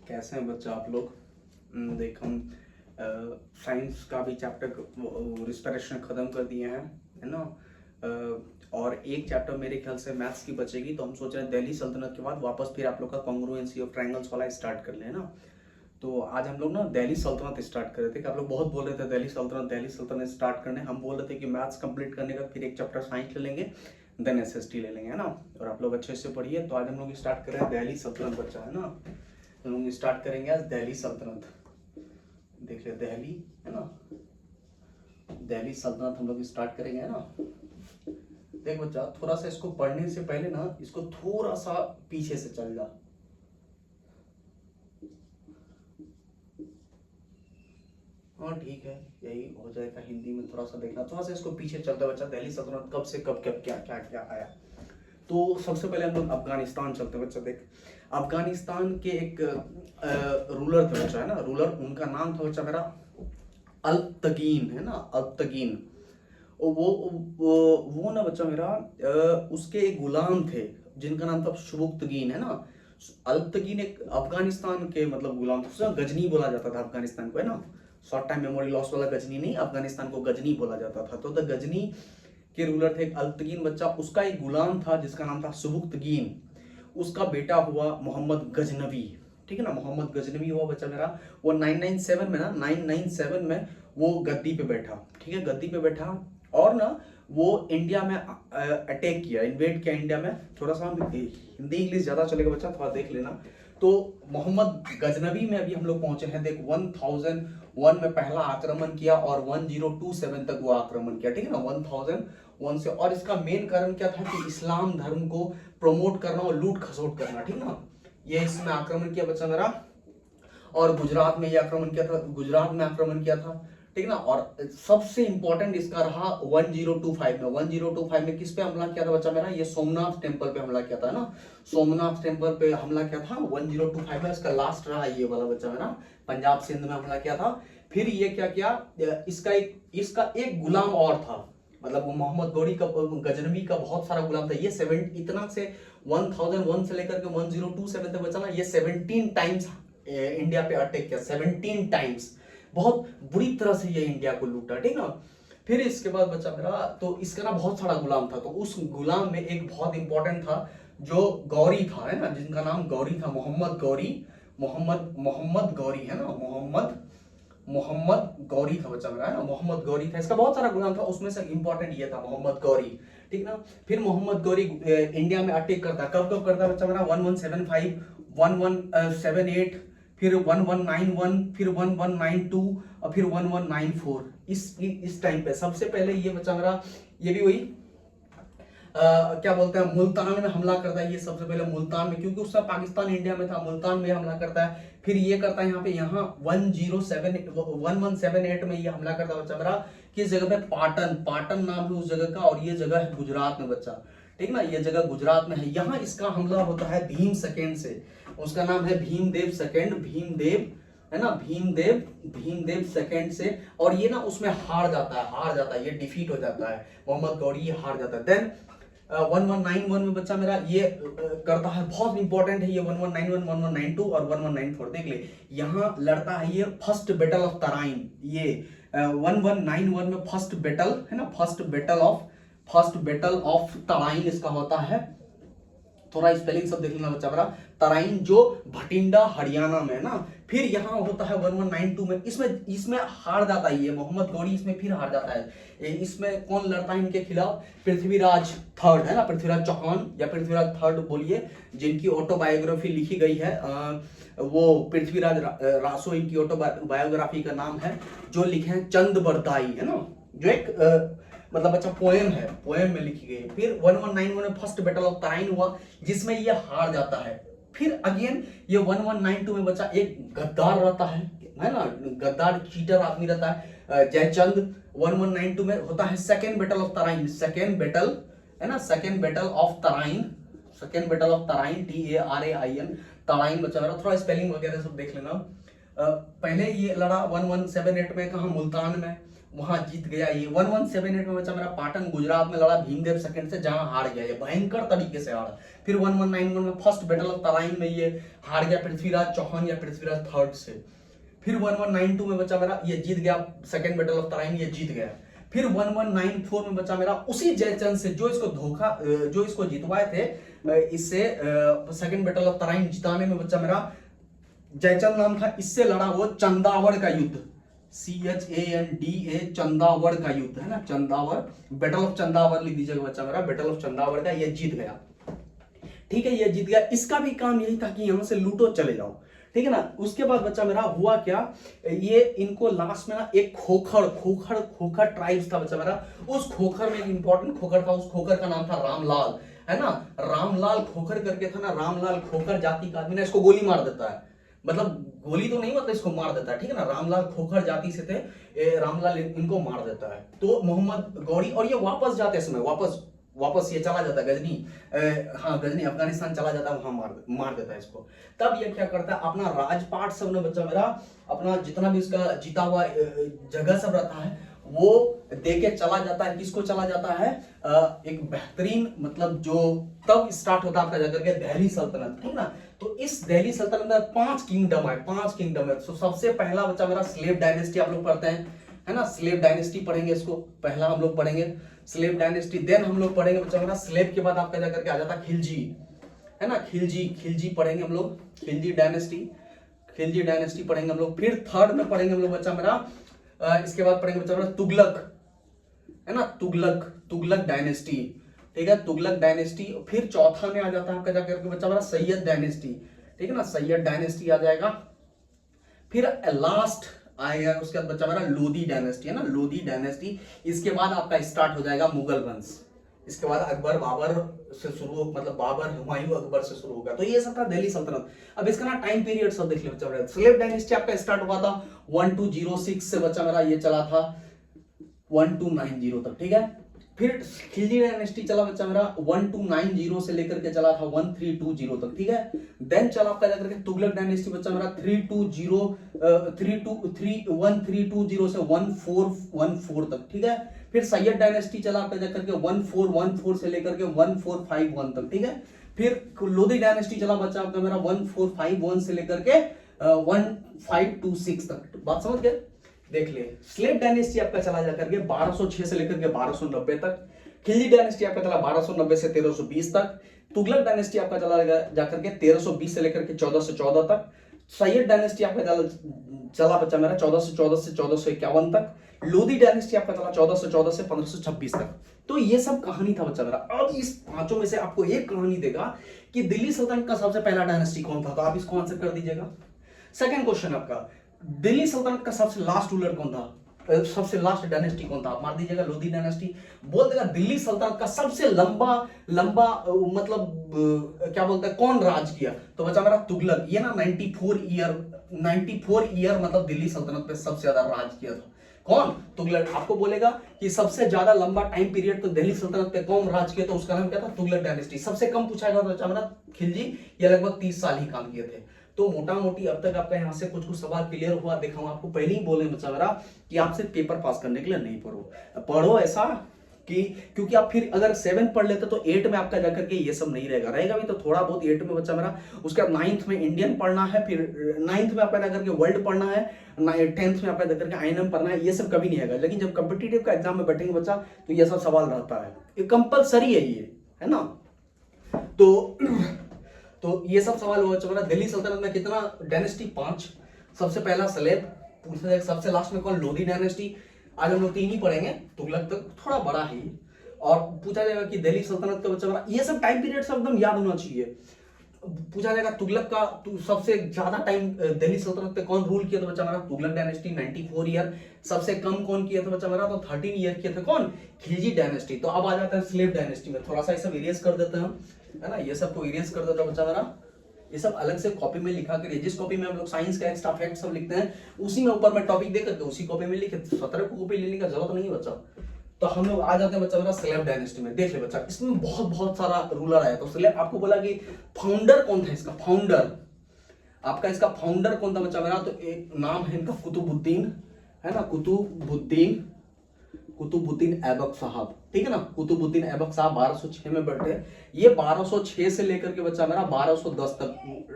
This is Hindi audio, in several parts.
कैसे हैं बच्चा आप लोग। देख हम साइंस का भी चैप्टर रिस्पिरेशन ख़त्म कर दिए हैं, है ना। और एक चैप्टर मेरे ख्याल से मैथ्स की बचेगी, तो हम सोच रहे हैं दिल्ली सल्तनत के बाद वापस फिर आप लोग का कॉन्ग्रुएंसी और ट्रायंगल्स वाला स्टार्ट कर लें ना। तो आज हम लोग ना दिल्ली सल्तनत स्टार्ट कर रहे थे कि आप लोग बहुत बोल रहे थे दिल्ली सल्तनत स्टार्ट करने। हम बोल रहे थे कि मैथ्स कंप्लीट करने का फिर एक चैप्टर साइंस ले लेंगे, देन एसएसटी ले लेंगे, है ना। और आप लोग अच्छे से पढ़िए। तो आज हम लोग स्टार्ट कर रहे हैं दिल्ली सल्तनत बच्चा, है ना। हम लोग स्टार्ट करेंगे आज दिल्ली सल्तनत। देख ले दिल्ली, है ना, दिल्ली सल्तनत हम लोग स्टार्ट करेंगे, है ना। देख बच्चा, थोड़ा सा इसको पढ़ने से पहले ना इसको थोड़ा सा पीछे से चल जा। हाँ ठीक है, यही हो जाएगा। हिंदी में थोड़ा सा देखना, थोड़ा सा इसको पीछे चलता है बच्चा। दिल्ली सल्तनत कब से कब कब क्या क्या क्या आया। तो सबसे पहले हम लोग अफगानिस्तान चलते हैं बच्चा। देख, अफगानिस्तान के एक रूलर थे बच्चा, है ना। रूलर, उनका नाम था बच्चा मेरा अल्तगीन, है ना, अल्तगीन। वो ना बच्चा मेरा उसके एक गुलाम थे जिनका नाम था शुबुक्तगीन, है ना। अल्तगीन एक अफगानिस्तान के मतलब गुलाम था। गजनी बोला जाता था अफगानिस्तान को, है ना। शॉर्ट टाइम मेमोरी लॉस वाला गजनी नहीं, अफगानिस्तान को गजनी बोला जाता था। तो द गजनी के रूलर थे एक अल्तगीन बच्चा, उसका एक गुलाम था जिसका नाम था सुबुक्तगीन। उसका बेटा हुआ मोहम्मद गजनवी, ठीक है ना। मोहम्मद गजनवी हुआ बच्चा मेरा। वो 997 में ना 997 में वो गद्दी पे बैठा, ठीक है, गद्दी पे बैठा। और ना वो इंडिया में अटैक किया, इन्वेड किया इंडिया में। थोड़ा सा हिंदी इंग्लिश ज्यादा चलेगा बच्चा, थोड़ा देख लेना। तो मोहम्मद गजनवी में अभी हम लोग पहुंचे हैं। देख 1001 में पहला आक्रमण किया और 1027 तक वो आक्रमण किया, ठीक है ना, 1001 से। और इसका मेन कारण क्या था कि इस्लाम धर्म को प्रमोट करना और लूट खसोट करना, ठीक ना। ये इसमें आक्रमण किया बच्चा मेरा। और गुजरात में ये आक्रमण किया था, गुजरात में आक्रमण किया था, ठीक ना। और सबसे इंपॉर्टेंट इसका रहा 1025 में। 1025 में किस पे हमला किया था बच्चा मेरा? ये सोमनाथ टेम्पल पे हमला किया था ना। सोमनाथ टेम्पल पे हमला किया था 1025 में। इसका लास्ट रहा ये वाला बच्चा मेरा, पंजाब सिंध में हमला किया था। फिर ये क्या किया, इसका एक गुलाम और था, मतलब वो मोहम्मद गौरी का, गजनवी का बहुत सारा गुलाम था। ये 7 इतना से 1001 से लेकर के 1027 तक बचा ना, ये 17 टाइम्स इंडिया पे अटैक किया, 17 टाइम्स। बहुत बुरी तरह से ये इंडिया को लूटा, ठीक ना। फिर इसके बाद बच्चा मेरा, तो इसका ना बहुत सारा गुलाम था। तो उस गुलाम में एक बहुत इंपॉर्टेंट था जो गौरी था, है ना, जिनका नाम गौरी था, मोहम्मद गौरी। मोहम्मद गौरी, है ना, मोहम्मद गौरी था बच्चा मेरा, है ना, मोहम्मद गौरी था। इसका बहुत सारा गुलाम था, उसमें से इंपॉर्टेंट ये था मोहम्मद गौरी, ठीक ना। फिर मोहम्मद गौरी इंडिया में अटैक करता, कब कब करता बच्चा मेरा? 1175, 1178, फिर 1191, फिर 1192 और फिर 1194। इस टाइम पे सबसे पहले ये बच्चा मेरा, ये भी वही क्या बोलते हैं, मुल्तान में हमला करता है। ये सबसे पहले मुल्तान में, क्योंकि उस समय पाकिस्तान इंडिया में था, मुल्तान में हमला करता है। फिर ये करता है यहाँ पे, यहाँ 1178 में ये हमला करता है बच्चा मेरा। किस जगह पे? पाटन नाम है उस जगह का, और ये जगह है गुजरात में बच्चा, ठीक ना। ये जगह गुजरात में है। यहाँ इसका हमला होता है भीम सेकेंड से। उसका नाम है भीमदेव सेकेंड, भीमदेव, है ना, भीमदेव सेकेंड से। और ये ना उसमें हार जाता है, ये डिफीट हो जाता है, मोहम्मद गौरी ये हार जाता है। देन 1191 में बच्चा मेरा ये करता है, बहुत इंपॉर्टेंट है ये 1191, 1192 और 1194। देख ले, यहाँ लड़ता है ये फर्स्ट बैटल ऑफ तराइन। ये 1191 में फर्स्ट बैटल, है ना, फर्स्ट बैटल ऑफ तराइन इसका होता है। थोड़ा स्पेलिंग सब देख लेना बच्चा मेरा। तराइन जो भटिंडा हरियाणा में है ना। फिर यहाँ होता है 1192 में, इसमें हार जाता है ये मोहम्मद गौरी, इसमें फिर हार जाता है। इसमें कौन लड़ता है इनके खिलाफ? पृथ्वीराज थर्ड, है ना, पृथ्वीराज चौहान या पृथ्वीराज थर्ड बोलिए, जिनकी ऑटोबायोग्राफी लिखी गई है। वो पृथ्वीराज रासो इनकी ऑटोबायोग्राफी का नाम है, जो लिखे हैं चंद बरदाई, है ना, जो एक मतलब अच्छा पोएम है, पोएम में लिखी गई। फिर 1191 में फर्स्ट बैटल ऑफ तराइन हुआ, जिसमें ये हार जाता है। फिर अगेन ये 1192 में बच्चा एक गद्दार रहता है ना, गद्दार चीटर आदमी रहता है, जयचंद। 1192 में होता है second battle of Tarain, second battle, है ना, second battle of Tarain, TARAIN, Tarain बच्चा मेरा। थोड़ा स्पेलिंग वगैरह सब देख लेना। पहले ये लड़ा 1178 में, कहा मुल्तान में। वहां जीत गया ये। 1178 में बच्चा मेरा पाटन गुजरात में लड़ा भीमदेव सेकंड से, जहां हार गया ये भयंकर तरीके से हारा। फिर 1191 में फर्स्ट बैटल ऑफ तराइन में ये हार गया पृथ्वीराज चौहान या पृथ्वीराज थर्ड से। फिर 1192 में बच्चा मेरा ये जीत गया सेकंड बैटल ऑफ तराइन, ये जीत गया। फिर 1194 में बच्चा मेरा उसी जयचंद से जो इसको जितवाए थे, इससे सेकंड बैटल ऑफ तराइन जिताने में बच्चा मेरा जयचंद नाम था, इससे लड़ा वो चंदावड़ का युद्ध, CHANDA चंदावड़ का युद्ध है ना, चंदावड़, बैटल ऑफ चंदावड़ लिख दीजिएगा बच्चा मेरा, बैटल ऑफ चंदावड़ का ये जीत गया। ठीक है, ये जीत गया। इसका भी काम यही था कि यहां से लूटो चले जाओ, ठीक है ना। उसके बाद बच्चा मेरा हुआ क्या, ये इनको लास्ट में ना एक खोखर ट्राइब्स था बच्चा मेरा, उस खोखर में एक इंपॉर्टेंट खोखर था, उस खोखर का नाम था रामलाल, है ना। रामलाल खोखर करके था ना, रामलाल खोखर जाति का आदमी ना इसको गोली मार देता है, मतलब गोली तो नहीं, मतलब इसको मार देता है, ठीक है ना। रामलाल खोखर जाति से थे, रामलाल इनको मार देता है। तो मोहम्मद गौरी, और ये वापस जाते समय वापस ये चला जाता है गजनी, गजनी अफगानिस्तान चला जाता है, वहां मार देता है इसको। तब ये क्या करता है, अपना राजपाट सब ने बच्चा मेरा, अपना जितना भी इसका जीता हुआ जगह सब रहता है वो देके चला जाता है। किसको चला जाता है, एक बेहतरीन, मतलब जो तब स्टार्ट होता है आपका जाकर के दिल्ली सल्तनत, ठीक ना। तो इस दिल्ली सल्तनत में 5 किंगडम है। तो सबसे पहला बच्चा मेरा स्लेव डायनेस्टी आप लोग पढ़ते हैं, है ना, स्लेव डायनेस्टी पढ़ेंगे, इसको पहला हम लोग पढ़ेंगे स्लेव डायनेस्टी। देन हम लोग पढ़ेंगे बच्चा मेरा स्लेव के बाद आपका जाकर के आ जाता खिलजी, है ना, खिलजी पढ़ेंगे हम लोग, खिलजी डायनेस्टी पढ़ेंगे हम लोग। फिर थर्ड में पढ़ेंगे हम लोग बच्चा मेरा, इसके बाद पढ़ेंगे बच्चा मेरा तुगलक, है ना, तुगलक डायनेस्टी, ठीक है, तुगलक डायनेस्टी। फिर चौथा में आ जाता है आपका जाकर के बच्चा मेरा सैयद डायनेस्टी, ठीक है ना, सैयद डायनेस्टी आ जाएगा। फिर लास्ट आएगा उसके बाद बच्चा मेरा लोधी डायनेस्टी, है ना, लोधी डायनेस्टी। इसके बाद आपका स्टार्ट हो जाएगा मुगल वंश, इसके बाद अकबर बाबर से शुरू, मतलब बाबर हुमायूं अकबर से शुरू होगा। तो ये सब था दिल्ली सल्तनत। अब इसका ना टाइम पीरियड सब देख लो बच्चा मेरा। स्लेव डायनेस्टी आपका स्टार्ट हुआ था 1206 से बच्चा मेरा, ये चला था 1290 तक, ठीक है। फिर खिलजी डायनेस्टी चला बच्चा मेरा 1290 से लेकर के चला था 1320 तक, ठीक है। देन चला आपका जाकर के तुगलक डायनेस्टी बच्चा मेरा 1320 से 1414 तक, ठीक है। फिर सैयद डायनेस्टी चला आपका जाकर के 1414 से लेकर के 1451 तक, ठीक है। फिर लोधी डायनेस्टी चला बच्चा आपका मेरा 1451 से लेकर के 1526 तक। बात समझ गए, देख ले। स्लेव डायनेस्टी आपका चला जाकर के 1206 से लेकर के 1290 तक। खिलजी डायनेस्टी आपका चला 1290 से 1320 तक। तुगलक डायनेस्टी आपका चला जाकर के 1320 से लेकर के 1414 तक। सैयद डायनेस्टी आपका चला बच्चा मेरा 1414 से 1451 तक। लोधी डायनेस्टी आपका चला 1414 से 1526 तक। तो ये सब कहानी था बच्चा मेरा। अब इस पांचों में से आपको एक कहानी देगा कि दिल्ली सल्तनत का सबसे पहला डायनेस्टी कौन था, तो आप इसको आंसर कर दीजिएगा। सेकंड क्वेश्चन आपका, दिल्ली सल्तनत का सबसे लास्ट रूलर कौन था, सबसे लास्ट डायनेस्टी कौन था, आप मार दीजिएगा लोधी डायनेस्टी। बोल देगा दिल्ली सल्तनत का सबसे लंबा मतलब क्या बोलते हैं कौन राज किया, तो बच्चा मेरा तुगलक। ये ना 94 ईयर मतलब दिल्ली सल्तनत पे सबसे ज्यादा राज किया था। कौन, तुगलक। आपको बोलेगा कि सबसे ज्यादा लंबा टाइम पीरियड तो दिल्ली सल्तनत पे कौन राज किया, तो उसका नाम क्या था, तुगलक डायनेस्टी। सबसे कम पूछाएगा तो बच्चा मेरा खिलजी, ये लगभग 30 साल ही काम किए थे। तो मोटा मोटी अब तक आपका यहाँ से कुछ सवाल क्लियर हुआ। देखा हूं आपको पहले ही बोले बच्चा मेरा कि आपसे पेपर पास करने के लिए नहीं पढ़ो ऐसा कि, क्योंकि आप फिर अगर 7 पढ़ लेते तो 8 में आपका जाकर के ये सब नहीं रहेगा भी तो थोड़ा बहुत 8 में बच्चा मेरा। उसके बाद 9th में इंडियन पढ़ना है, फिर 9th में आपका जाकर के वर्ल्ड पढ़ना है, 10th में आपका जाकर के INM पढ़ना है, ये सब कभी नहीं आएगा। लेकिन जब कॉम्पिटिटिव का एग्जाम में बैठेंगे बच्चा तो ये सब सवाल रहता है, ये कंपलसरी है, ये है ना। तो ये सब सवाल हुआ चल रहा। दिल्ली सल्तनत में कितना डायनेस्टी, 5। सबसे पहला सलेब पूछा जाएगा, सबसे लास्ट में कौन, लोधी डायनेस्टी। आज हम लोग 3 ही पढ़ेंगे, तुगलक तक थोड़ा बड़ा ही। और पूछा जाएगा कि दिल्ली सल्तनत का बच्चा बड़ा, ये सब टाइम पीरियड सब एकदम याद होना चाहिए। पूछा जाएगा तुगलक का सबसे ज्यादा टाइम दिल्ली सल्तनत पे कौन रूल किया, तो बच्चा मेरा तुगलक डायनेस्टी 94 ईयर। सबसे कम कौन किया था बच्चा मेरा, तो 13 ईयर किया था कौन, खिलजी डायनेस्टी। तो अब आ जाता है स्लेव डायनेस्टी में। थोड़ा सा ये सब इरेज कर देते हैं, है ना, ये सब को इरेज कर देता है बच्चा मेरा। ये सब अलग से कॉपी में लिखा करिए। जिस कॉपी में हम लोग साइंस का एक्स्ट्रा फैक्ट सब लिखते हैं उसी में ऊपर में टॉपिक दे करके उसी कॉपी में लिखे, 17 को कॉपी लेने का जरूरत नहीं है बच्चा। तो हम लोग आ जाते हैं बच्चा मेरा स्लेव डायनेस्टी में। देख ले बच्चा, इसमें बहुत सारा रूलर आया। तो स्लेव आपको बोला कि फाउंडर कौन था इसका, फाउंडर आपका इसका फाउंडर कौन था बच्चा मेरा, तो एक नाम है इनका कुतुबुद्दीन, है ना, कुतुबुद्दीन कुतुबुद्दीन ऐबक साहब, ठीक है ना। कुतुबुद्दीन ऐबक साहब 1206 में बैठे। ये 1206 से लेकर के बच्चा मेरा 1210 तक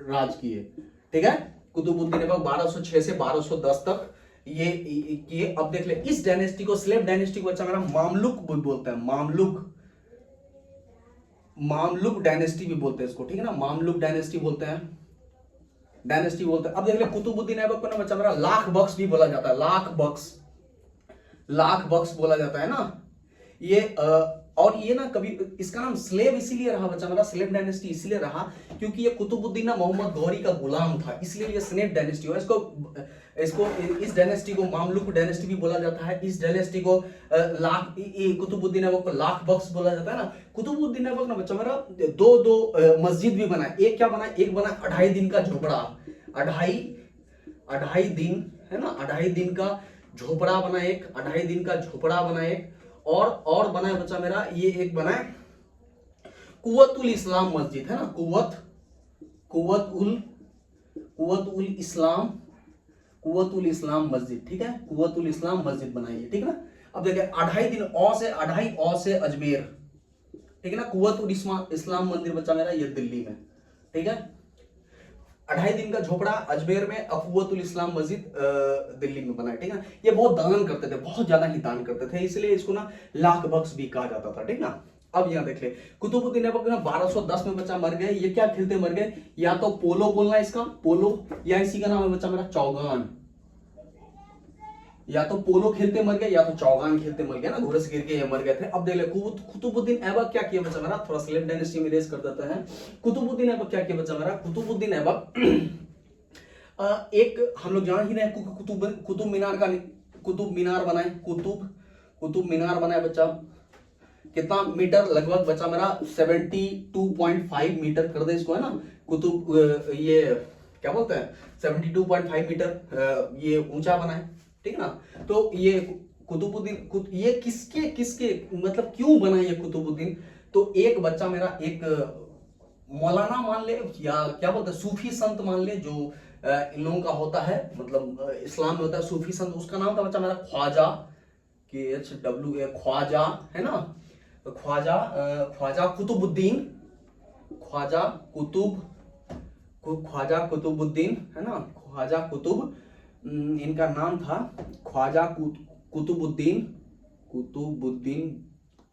राज किए, ठीक है। कुतुबुद्दीन ऐबक 1206 से 1210 तक ये किए। अब देख ले, इस डायनेस्टी को, स्लेव डायनेस्टी को बच्चा मेरा मामलुक बोलते हैं, मामलुक डायनेस्टी भी बोलते हैं इसको, ठीक है ना। मामलुक डायनेस्टी बोलते हैं, अब देख ले, कुतुबुद्दीन ऐबक को ना बच्चा मेरा लाख बख्श भी बोला जाता है, लाख बख्श बोला जाता है ना ये। और ये ना कभी, इसका नाम स्लेव इसीलिए रहा बच्चा मेरा, स्लेव डायनेस्टी इसीलिए रहा क्योंकि ये कुतुबुद्दीन ना मोहम्मद गौरी का गुलाम था, इसलिए ये स्लेव डायनेस्टी हुआ। इसको इस डायनेस्टी को मामलुक डायनेस्टी भी बोला जाता है। इस डायनेस्टी को कुतुबुद्दीन ऐबक को लाख बख्श बोला जाता है ना। कुतुबुद्दीन ऐबक ना बच्चा मेरा दो मस्जिद भी बनाए। एक क्या बना, एक बना 2.5 दिन का झोपड़ा, 2.5 दिन है ना, 2.5 दिन का झोपड़ा बना एक, 2.5 दिन का झोपड़ा बना एक, और बनाए बच्चा मेरा ये एक बनाए कुव्वतुल इस्लाम मस्जिद, है ना, कुव्वतुल इस्लाम मस्जिद, ठीक है। कुव्वतुल इस्लाम मस्जिद बनाई है, ठीक है ना। अब देखिए 2.5 दिन औ से अजमेर, ठीक है ना। कुव्वतुल इस्लाम मंदिर बच्चा मेरा ये दिल्ली में, ठीक है। 2.5 दिन का झोपड़ा अजमेर में, कुव्वतुल इस्लाम मस्जिद दिल्ली में बना है, ठीक है ना। ये बहुत दान करते थे, बहुत ज्यादा ही दान करते थे, इसलिए इसको ना लाख बख्श भी कहा जाता था, ठीक ना। अब यहाँ देख ले, कुतुबुद्दीन ऐबक 1210 में बच्चा मर गए। ये क्या खेलते मर गए, या तो पोलो बोलना इसका, पोलो, या इसी का नाम है बच्चा मेरा चौगान। या तो पोलो खेलते मर गए या तो चौगान खेलते मर गए ना, घोड़े से गिर के ये मर गए थे। अब देख ले, कुतुबुद्दीन ऐबक क्या किया बच्चा मेरा, थोड़ा स्लेव डायनेस्टी में रेस कर देता है। कुतुबुद्दीन ऐबक क्या किया बच्चा मेरा, कुतुबुद्दीन ऐबक एक हम लोग जान ही रहे कुतुब मीनार बनाए, कुतुब मीनार बनाए बच्चा। कितना मीटर, लगभग बच्चा मेरा 72.5 मीटर कर दे इसको, है ना। ये क्या बोलते हैं, 72.5 मीटर ये ऊंचा बना है, ठीक है ना। तो ये कुतुबुद्दीन, ये किसके मतलब क्यों बना ये कुतुबुद्दीन, तो एक बच्चा मेरा एक मौलाना मान ले, या क्या बोलते हैं सूफी संत मान ले, जो इन लोगों का होता है, मतलब इस्लाम में होता है सूफी संत, उसका नाम था बच्चा मेरा ख्वाजा, ख्वाजा, है ना। ख्वाजा कुतुबुद्दीन, ख्वाजा कुतुबुद्दीन, है ना। ख्वाजा कुतुब, इनका नाम था ख्वाजा कुतुबुद्दीन,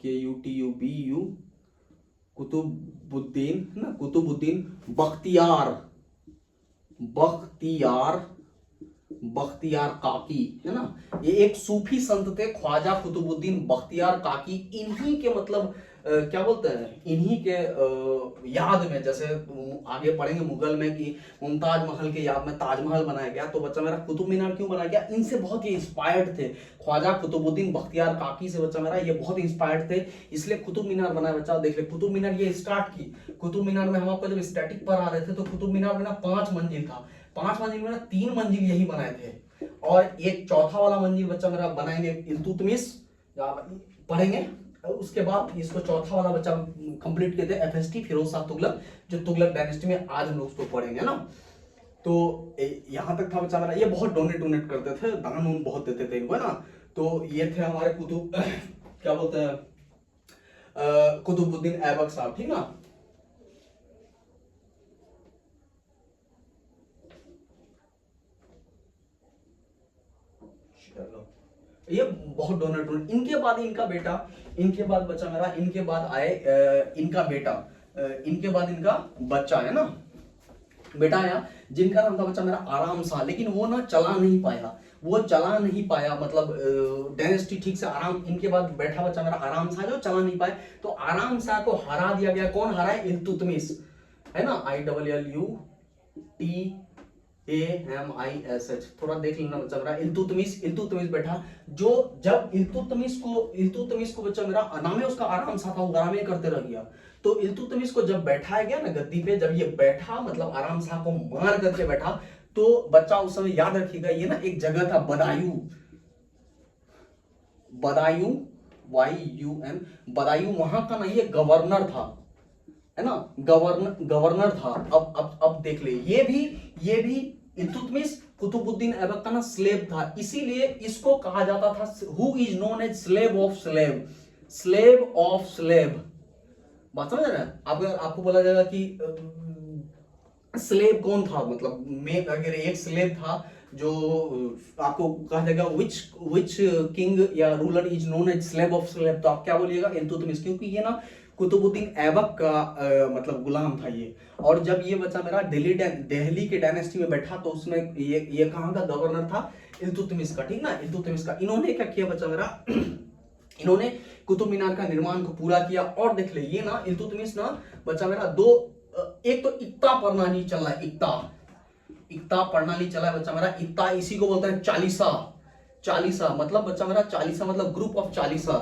KUTUBU, कुतुबुद्दीन, है ना, कुतुबुद्दीन बख्तियार काकी, है ना। ये एक सूफी संत थे, ख्वाजा कुतुबुद्दीन बख्तियार काकी। इन्हीं के मतलब क्या बोलते हैं, इन्हीं के याद में, जैसे आगे पढ़ेंगे मुगल में कि मुमताज महल के याद में ताजमहल बनाया गया, तो बच्चा मेरा कुतुब मीनार क्यों बनाया गया, इनसे बहुत ही इंस्पायर्ड थे। ख्वाजा कुतुबुद्दीन बख्तियार काकी से बच्चा मेरा ये बहुत इंस्पायर्ड थे, इसलिए कुतुब मीनार बनाया बच्चा। देख ले, कुतुब मीनार ये स्टार्ट की, कुतुब मीनार में हम आपको जब स्टैटिक पर आ रहे थे तो कुतुब मीनार में ना 5 मंजिल था, 5 मंजिल में ना 3 मंजिल यही बनाए थे, और एक चौथा वाला मंजिल बच्चा मेरा बनाएंगे इल्तुतमिश, पढ़ेंगे। उसके बाद इसको चौथा वाला बच्चा कंप्लीट किए थे FST फिरोज शाह तुगलक, जो तुगलक डायनेस्टी में आज हम लोग उसको पढ़ेंगे ना। तो यहां तक था बच्चा मेरा। ये बहुत डोनेट करते थे, दान बहुत देते थे इनको, है ना। तो ये थे हमारे कुतुब क्या बोलते हैं कुतुबुद्दीन ऐबक साहब, ठीक ना। ये बहुत डोनेट। इनके बाद इनका बेटा, इनके बाद बच्चा मेरा, इनके बाद आए इनका बेटा, इनके बाद इनका बच्चा, है ना, बेटा आया, जिनका नाम था बच्चा मेरा आराम शाह। लेकिन वो ना चला नहीं पाया, मतलब डायनेस्टी ठीक से आराम, इनके बाद बैठा बच्चा मेरा आराम शाह, जो चला नहीं पाए। तो आराम शाह को हरा दिया गया। कौन हरा है, इल्तुतमिश, है ना, ILLUTAMISH, थोड़ा देख लेना बच्चा मेरा। इल्तुतमिश बैठा, जो जब इल्तुतमिश को बच्चा मेरा नाम है उसका आराम शाह था, वो आराम करते रह गया। तो इल्तुतमिश को जब बैठाया गया ना गद्दी पे, जब ये बैठा, मतलब आराम शाह को मार करके बैठा, तो बच्चा उस समय याद रखिएगा, ये ना एक जगह था बदायूं, YUN, बदायूं, वहां का ना ये गवर्नर था, है ना, गवर्नर था। अब देख ले, ये भी इल्तुतमिश कुतुबुद्दीन ऐबक का ना स्लेव था, इसीलिए इसको कहा जाता था who is known as slave of slave, slave of slave. बात समझ रहे हैं? अगर आपको बोला जाएगा कि स्लेव कौन था, मतलब में अगर एक स्लेव था जो आपको कहा जाएगा विच किंग या ruler is known as slave of slave, तो आप क्या बोलिएगा? इल्तुतमिश, क्योंकि ये ना कुतुबुद्दीन ऐबक का मतलब गुलाम था ये। और जब ये बच्चा मेरा दिल्ली के डायनेस्टी में बैठा तो उसमें ये कहाँ का गवर्नर था? इल्तुतमिश का, ठीक ना, इल्तुतमिश का। इन्होंने क्या किया बच्चा मेरा इन्होंने कुतुब मीनार का निर्माण को पूरा किया। और देख ले ये ना इल्तुतमिश ना बच्चा मेरा एक तो इक्ता प्रणाली चल रहा है, इक्ता प्रणाली चला है बच्चा मेरा। इक्ता इसी को बोलते हैं चालीसा, चालीसा मतलब बच्चा मेरा चालीसा मतलब group of Chalisa,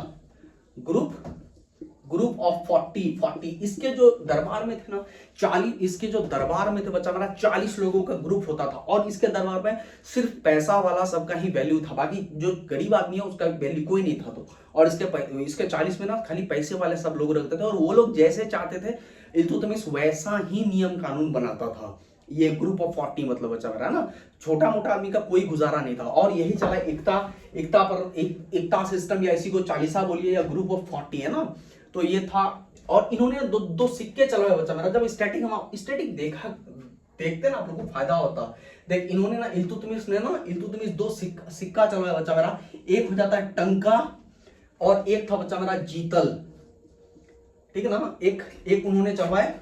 group of 40। इसके जो दरबार में थे ना 40, इसके जो दरबार में थे बच्चा मेरा 40 लोगों का ग्रुप होता था। और इसके दरबार में सिर्फ पैसा वाला सबका ही वैल्यू था, बाकी जो गरीब आदमी है उसका वैल्यू कोई नहीं था। तो और इसके 40 में ना खाली पैसे वाले सब लोग रखते थे, और वो लोग जैसे चाहते थे इल्तुतमिश वैसा ही नियम कानून बनाता था। ये ग्रुप ऑफ 40 मतलब बच्चा मेरा ना छोटा मोटा आदमी का कोई गुजारा नहीं था। और यही चला एकता सिस्टम, या इसी को चालीसा बोलिए या ग्रुप ऑफ 40 है ना, तो ये था। और इन्होंने दो सिक्के चलवाए बच्चा मेरा। जब स्टैटिक देखते ना आप लोगों को फायदा होता। देख इन्होंने ना इल्तुतमिश दो सिक्का चलवाया बच्चा मेरा। एक हो जाता है टंका और एक था बच्चा मेरा जीतल, ठीक है ना। एक उन्होंने चलवाए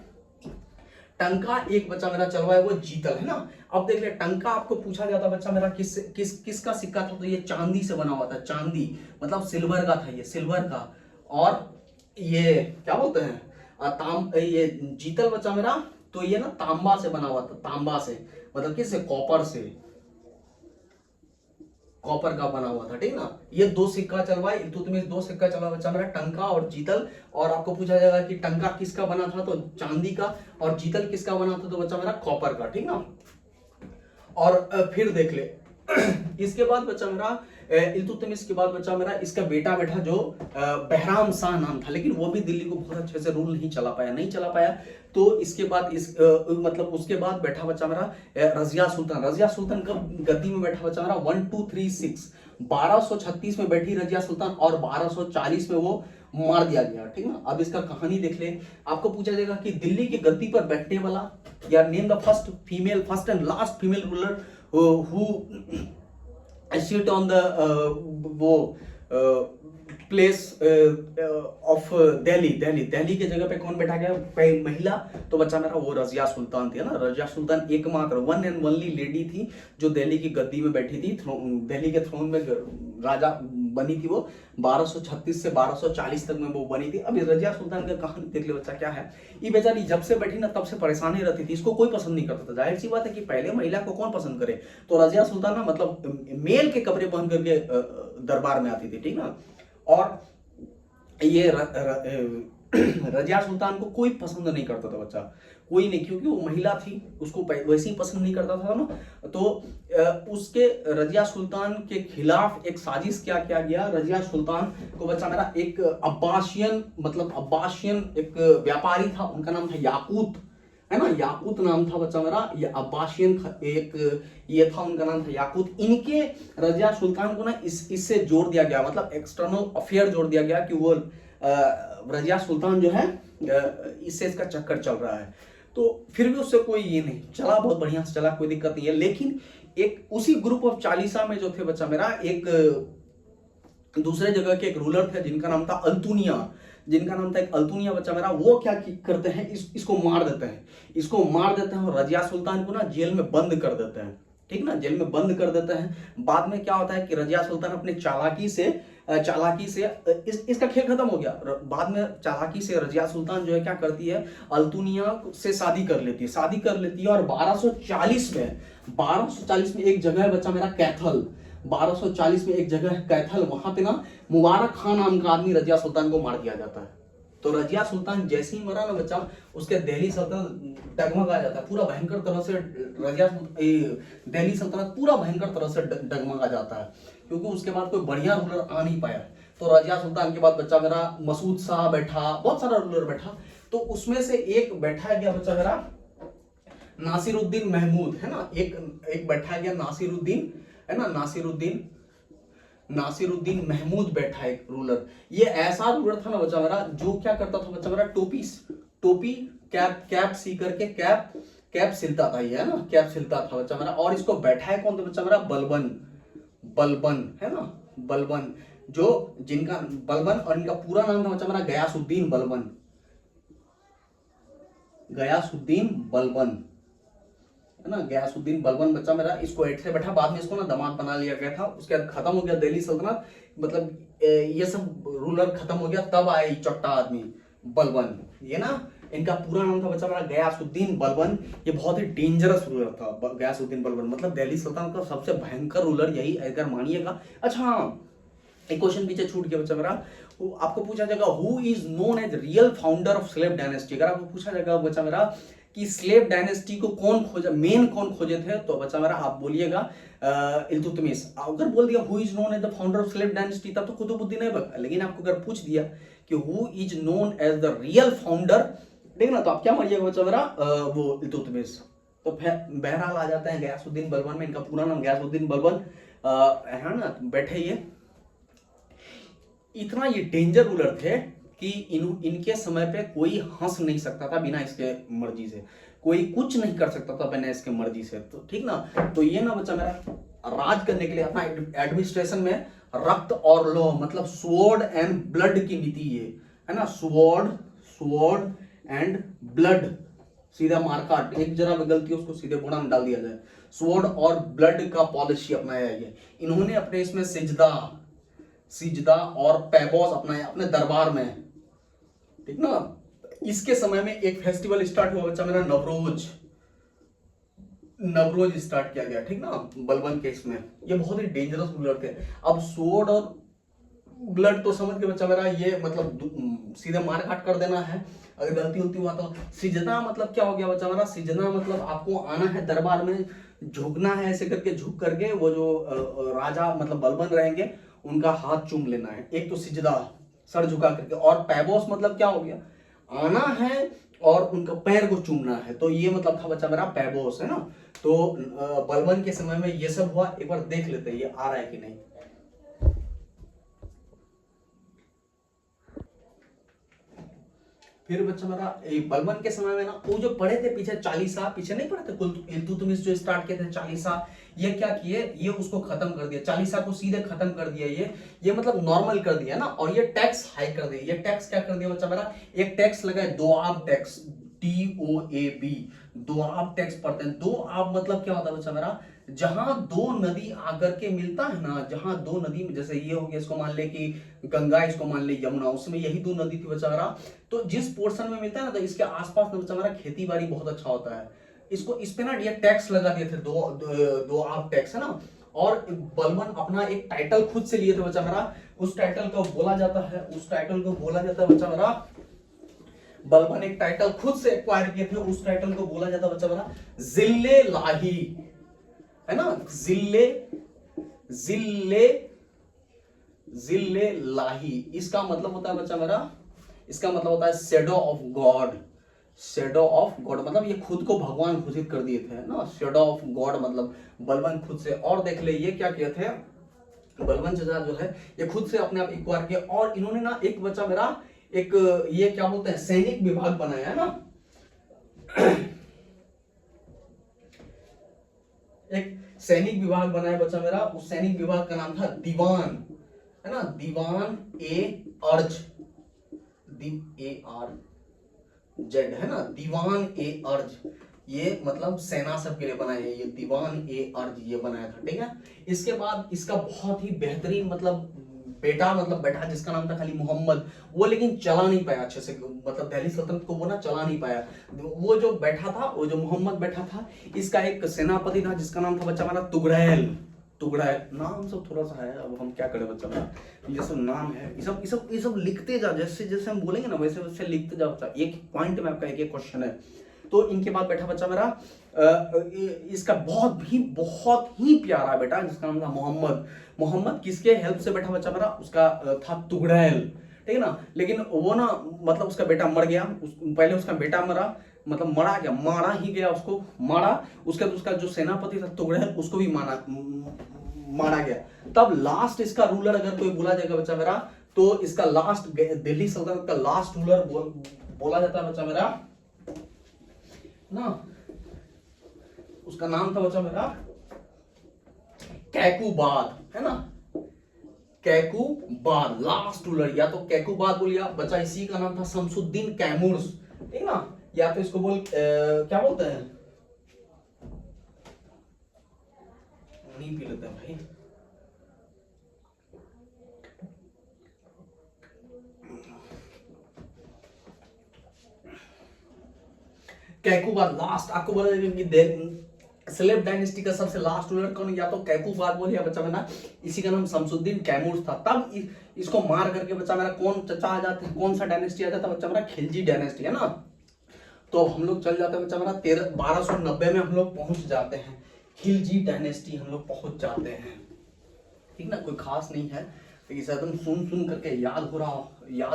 टंका, एक बच्चा मेरा चलवाए वो जीतल, है ना। अब देख ले टंका आपको पूछा जाता बच्चा मेरा किसका सिक्का था, तो ये चांदी से बना हुआ था। चांदी मतलब सिल्वर का था, ये सिल्वर का। और ये क्या बोलते हैं ये जीतल बच्चा मेरा, तो ये ना तांबा से बना हुआ था, तांबा से मतलब किससे? कॉपर का बना हुआ था, ठीक ना। ये दो सिक्का चलवाए इल्तुतमिश, दो सिक्का चलवा बच्चा मेरा टंका और जीतल। और आपको पूछा जाएगा कि टंका किसका बना था, तो चांदी का, और जीतल किसका बना था, तो बच्चा मेरा कॉपर का, ठीक ना। और फिर देख ले इसके बाद बच्चा मेरा इल्तुतमिश के बाद बच्चा मेरा इसका बेटा बैठा जो बहराम शाह नाम था, लेकिन वो भी दिल्ली को बहुत अच्छे से रूल नहीं चला पाया। तो इसके बाद मतलब उसके बाद बैठा बच्चा मेरा रजिया सुल्तान कब गद्दी में बैठा बच्चा मेरा? 1236 1236 में बैठी रजिया सुल्तान, और 1240 में वो मार दिया गया, ठीक ना। अब इसका कहानी देख ले। आपको पूछा जाएगा कि दिल्ली की गद्दी पर बैठने वाला, या name the first and last female ruler who sit on the place of Delhi के जगह पे कौन बैठा गया महिला, तो बच्चा मेरा वो रजिया सुल्तान थी, है ना। रजिया सुल्तान एकमात्र वन एंड ओनली लेडी थी जो दिल्ली की गद्दी में बैठी थी, दिल्ली के थ्रोन में राजा बनी थी। वो 1236 से 1240 तक में वो बनी थी। अब रजिया सुल्तान का कहानी देख ले बच्चा क्या है। ये बेचारी जब से बैठी ना तब से परेशान ही रहती थी, इसको कोई पसंद नहीं करता था। जाहिर सी बात है कि पहले महिला को कौन पसंद करे, तो रजिया सुल्तान ना मतलब मेल के कपड़े पहन करके दरबार में आती थी, ठीक ना। और ये रजिया सुल्तान को कोई पसंद नहीं करता था बच्चा, कोई नहीं, क्योंकि वो महिला थी, उसको वैसे ही पसंद नहीं करता था ना। तो उसके रजिया सुल्तान के खिलाफ एक साजिश क्या किया गया। रजिया सुल्तान को बच्चा मेरा एक अब्बासियन एक व्यापारी था, उनका नाम था याकूत, है ना। याकूत नाम था बच्चा मेरा, ये अब्बासियन एक ये था, उनका नाम था याकूत। इनके रजिया सुल्तान को ना इससे जोड़ दिया गया, मतलब एक्सटर्नल अफेयर जोड़ दिया गया कि वो रजिया सुल्तान जो है इससे इसका चक्कर चल रहा है। तो फिर भी उससे कोई ये नहीं चला, बहुत बढ़िया से चला, कोई दिक्कत नहीं है। लेकिन एक उसी ग्रुप ऑफ चालीसा में जो थे बच्चा मेरा, एक दूसरे जगह के एक रूलर थे जिनका नाम था अल्तुनिया, बच्चा मेरा। वो क्या करते हैं, इसको मार देते हैं और रजिया सुल्तान को ना जेल में बंद कर देते हैं, ठीक ना, जेल में बंद कर देते हैं। बाद में क्या होता है कि रजिया सुल्तान अपने चालाकी से इसका खेल खत्म हो गया। बाद में चालाकी से रजिया सुल्तान जो है क्या करती है, अल्तुनिया से शादी कर लेती है। और 1240 में एक जगह है बच्चा मेरा कैथल, 1240 में एक जगह है कैथल, वहां पे ना मुबारक खान नाम का आदमी रजिया सुल्तान को मार दिया जाता है। तो रजिया सुल्तान जैसे ही मरा ना बच्चा, उसके दिल्ली सल्तनत डगमगा जाता है पूरा भयंकर तरह से। दिल्ली सल्तनत पूरा भयंकर तरह से डगमगा जाता है, क्योंकि उसके बाद कोई बढ़िया रूलर आ नहीं पाया। तो रजिया सुल्तान के बाद बच्चा मेरा मसूद शाह बैठा, बहुत सारा रूलर बैठा। तो उसमें से एक बैठा गया बच्चा मेरा नासिरुद्दीन महमूद है ना, एक बैठा गया नासिरुद्दीन, है ना, नासिरुद्दीन महमूद बैठा एक रूलर। ये ऐसा रूलर था ना बच्चा मेरा, जो क्या करता था बच्चा मेरा, टोपी कैप सी करके कैप सिलता था ये, है ना, कैप सिलता था बच्चा मेरा। और इसको बैठा है कौन था बच्चा मेरा, बलबन है ना, बलबन, जो जिनका बलबन, और इनका पूरा नाम था बच्चा मेरा गयासुद्दीन बलबन है ना, गयासुद्दीन बलबन बच्चा मेरा। इसको एट से बैठा, बाद में इसको ना दामाद बना लिया गया था। उसके बाद खत्म हो गया दिल्ली सल्तनत, मतलब ये सब रूलर खत्म हो गया, तब आए चट्टा आदमी बलबन, ये ना, इनका पूरा नाम था बच्चा मेरा गयासुद्दीन बलबन। ये बहुत ही डेंजरस रूलर था गयासुद्दीन बलबन, मतलब दिल्ली सल्तनत का सबसे भयंकर रूलर यही अगर मानिएगा। अच्छा, एक क्वेश्चन पीछे छूट गया बच्चा मेरा, आपको पूछा जाएगा who is known as real founder of slave dynasty. अगर आपको पूछा जाएगा बच्चा मेरा कि स्लेव डायनेस्टी को कौन खोजे थे, तो बच्चा मेरा आप बोलिएगा इल्तुतमिश। अगर बोल दिया who is known as the founder of slave dynasty, तब तो कुतुबुद्दीन ऐबक। लेकिन आपको अगर पूछ दिया कि who is known as the real founder, ठीक ना, तो आप क्या मानिएगा बच्चा मेरा, वो इल्तुतमिश। तो बहरहाल आ जाते हैं गयासुद्दीन बलबन में। इनका पूरा नाम गयासुद्दीन बलबन है ना, बैठे ये इतना ये डेंजर रूलर थे कि इनके समय पे कोई हंस नहीं सकता था बिना इसके मर्जी से, कोई कुछ नहीं कर सकता था बिना इसके मर्जी से, तो ठीक ना। तो ये ना बच्चा मेरा राज करने के लिए अपना एडमिनिस्ट्रेशन में रक्त और लौह, मतलब स्वॉर्ड एंड ब्लड की नीति ये है ना, स्वॉर्ड एंड ब्लड, सीधा मारकाट, एक जरा गलती उसको सीधे घोड़ा में डाल दिया जाए, स्वॉर्ड और ब्लड का पॉलिसी अपनाया है। इन्होंने अपने इसमें सिजदा और पैबॉस अपनाया अपने दरबार में, ठीक ना। इसके समय में एक फेस्टिवल स्टार्ट हुआ बच्चा मेरा, नवरोज स्टार्ट किया गया, ठीक ना, बलबन के इसमें। ये बहुत ही डेंजरस रूलर थे। अब स्वॉर्ड और ब्लड तो समझ के बच्चा मेरा, ये मतलब सीधे मार काट कर देना है अगर गलती उलती हुआ तो। सिजना मतलब क्या हो गया बच्चा मेरा, सिजना मतलब आपको आना है दरबार में, झुकना है, ऐसे करके झुक करके वो जो राजा मतलब बलबन रहेंगे उनका हाथ चूम लेना है, एक तो सिजदा, सर झुका करके। और पैबोस मतलब क्या हो गया, आना है और उनका पैर को चूमना है, तो ये मतलब था बच्चा मेरा पैबोस, है ना। तो बलबन के समय में ये सब हुआ। एक बार देख लेते हैं ये आ रहा है कि नहीं। फिर बच्चा मेरा बलबन के समय में ना, वो जो पढ़े थे पीछे चालीसा, पीछे नहीं पढ़े थे इल्तुतमिश जो स्टार्ट किए थे चालीसा, ये क्या किए, ये उसको खत्म कर दिया, चालीसा को सीधे खत्म कर दिया, ये मतलब नॉर्मल कर दिया ना। और ये टैक्स हाई कर दिया। ये टैक्स क्या कर दिया बच्चा मेरा, एक टैक्स लगाए Doab tax, DOAB, Doab tax पढ़ते हैं। दोआब मतलब क्या होता है बच्चा मेरा, जहां दो नदी आकर के मिलता है ना, जहां दो नदी, जैसे ये हो गया, इसको मान ले कि गंगा, इसको मान ले यमुना, उसमें यही दो नदी थी बच्चा मेरा। तो जिस पोर्शन में मिलता है ना, तो इसके आसपास में बच्चा मेरा खेती बाड़ी बहुत अच्छा होता है। इसको इस पे ना ये टैक्स लगा दिए थे, दो आप टैक्स, है ना। और बलबन अपना एक टाइटल खुद से लिए थे बच्चा मेरा, उस टाइटल को बोला जाता है बच्चा मेरा, बलबन एक टाइटल खुद से एक्वायर किए थे, उस टाइटल को बोला जाता है बच्चा मेरा जिल्ले लाही, है ना, जिल्ले लाही। इसका मतलब होता है बच्चा मेरा, इसका मतलब होता है शेडो ऑफ गॉड, मतलब ये खुद को भगवान घोषित कर दिए थे ना, शेडो ऑफ गॉड मतलब बलबन खुद से। और देख ले ये क्या किए थे, बलबन चचा जो है ये खुद से अपने आप एक्वायर किया। और इन्होंने ना एक बच्चा मेरा, एक ये क्या बोलते हैं, सैनिक विभाग बनाया है ना, एक सैनिक विभाग बनाया बच्चा मेरा। उस सैनिक विभाग का नाम था दीवान, है ना, दीवान ए अर्ज, DARZ, है ना, दीवान ए अर्ज। ये मतलब सेना सब के लिए बनाया है, ये दीवान ए अर्ज ये बनाया था, ठीक है। इसके बाद इसका बहुत ही बेहतरीन मतलब बेटा जिसका नाम था खाली मोहम्मद, वो लेकिन चला नहीं पाया अच्छे से, मतलब दिल्ली सल्तनत को वो ना चला नहीं पाया। वो जो बैठा था, वो जो मोहम्मद बैठा था, इसका एक सेनापति था जिसका नाम था बच्चा मेरा तुगड़ैल, नाम सब थोड़ा सा है, अब हम क्या करें बच्चा मेरा, ये सब नाम है, ये सब लिखते जाओ, जैसे जैसे हम बोलेंगे ना वैसे वैसे लिखते जाओ बच्चा, एक पॉइंट में आपका एक क्वेश्चन है। तो इनके बाद बैठा बच्चा मेरा इसका बहुत ही प्यारा बेटा जिसका नाम था मोहम्मद किसके हेल्प से बैठा बच्चा मेरा, उसका था तुगड़ैल, ठीक है ना। लेकिन वो ना मतलब उसका बेटा मर गया, पहले उसका बेटा मरा, मतलब मरा गया, मारा ही गया, उसको मारा। उसके बाद उसका जो सेनापति था तुगड़े, उसको भी मारा गया। तब लास्ट इसका रूलर अगर कोई बोला जाएगा बच्चा मेरा, तो इसका लास्ट दिल्ली सल्तनत का लास्ट रूलर बोला जाता है बच्चा मेरा ना, उसका नाम था बच्चा मेरा कैकुबाद, है ना, कैकुबाद लास्ट रूलर। या तो कैकुबाद बोलिए बच्चा, इसी का नाम था शमसुद्दीन कैमूर्स, ठीक ना, या तो इसको क्या बोलते हैं, नहीं पी लेते हैं भाई, कैकुबाद लास्ट। आपको बोला स्लेव डायनेस्टी का सबसे लास्ट रूलर कौन, या तो कैकुबाद बोलिए बच्चा मेरा, इसी का नाम शमसुद्दीन कैमूर था। तब इसको मार करके बच्चा मेरा कौन चचा आ जाते हैं, कौन सा डायनेस्टी आ जाता है बच्चा मेरा, खिलजी डायनेस्टी, है ना। तो हम लोग चल जाते हैं बच्चा मेरा 1290 में हम लोग पहुंच जाते हैं, खिलजी डायनेस्टी हम लोग पहुंच जाते हैं, ठीक ना, कोई खास नहीं है, लेकिन तो एकदम सुन करके याद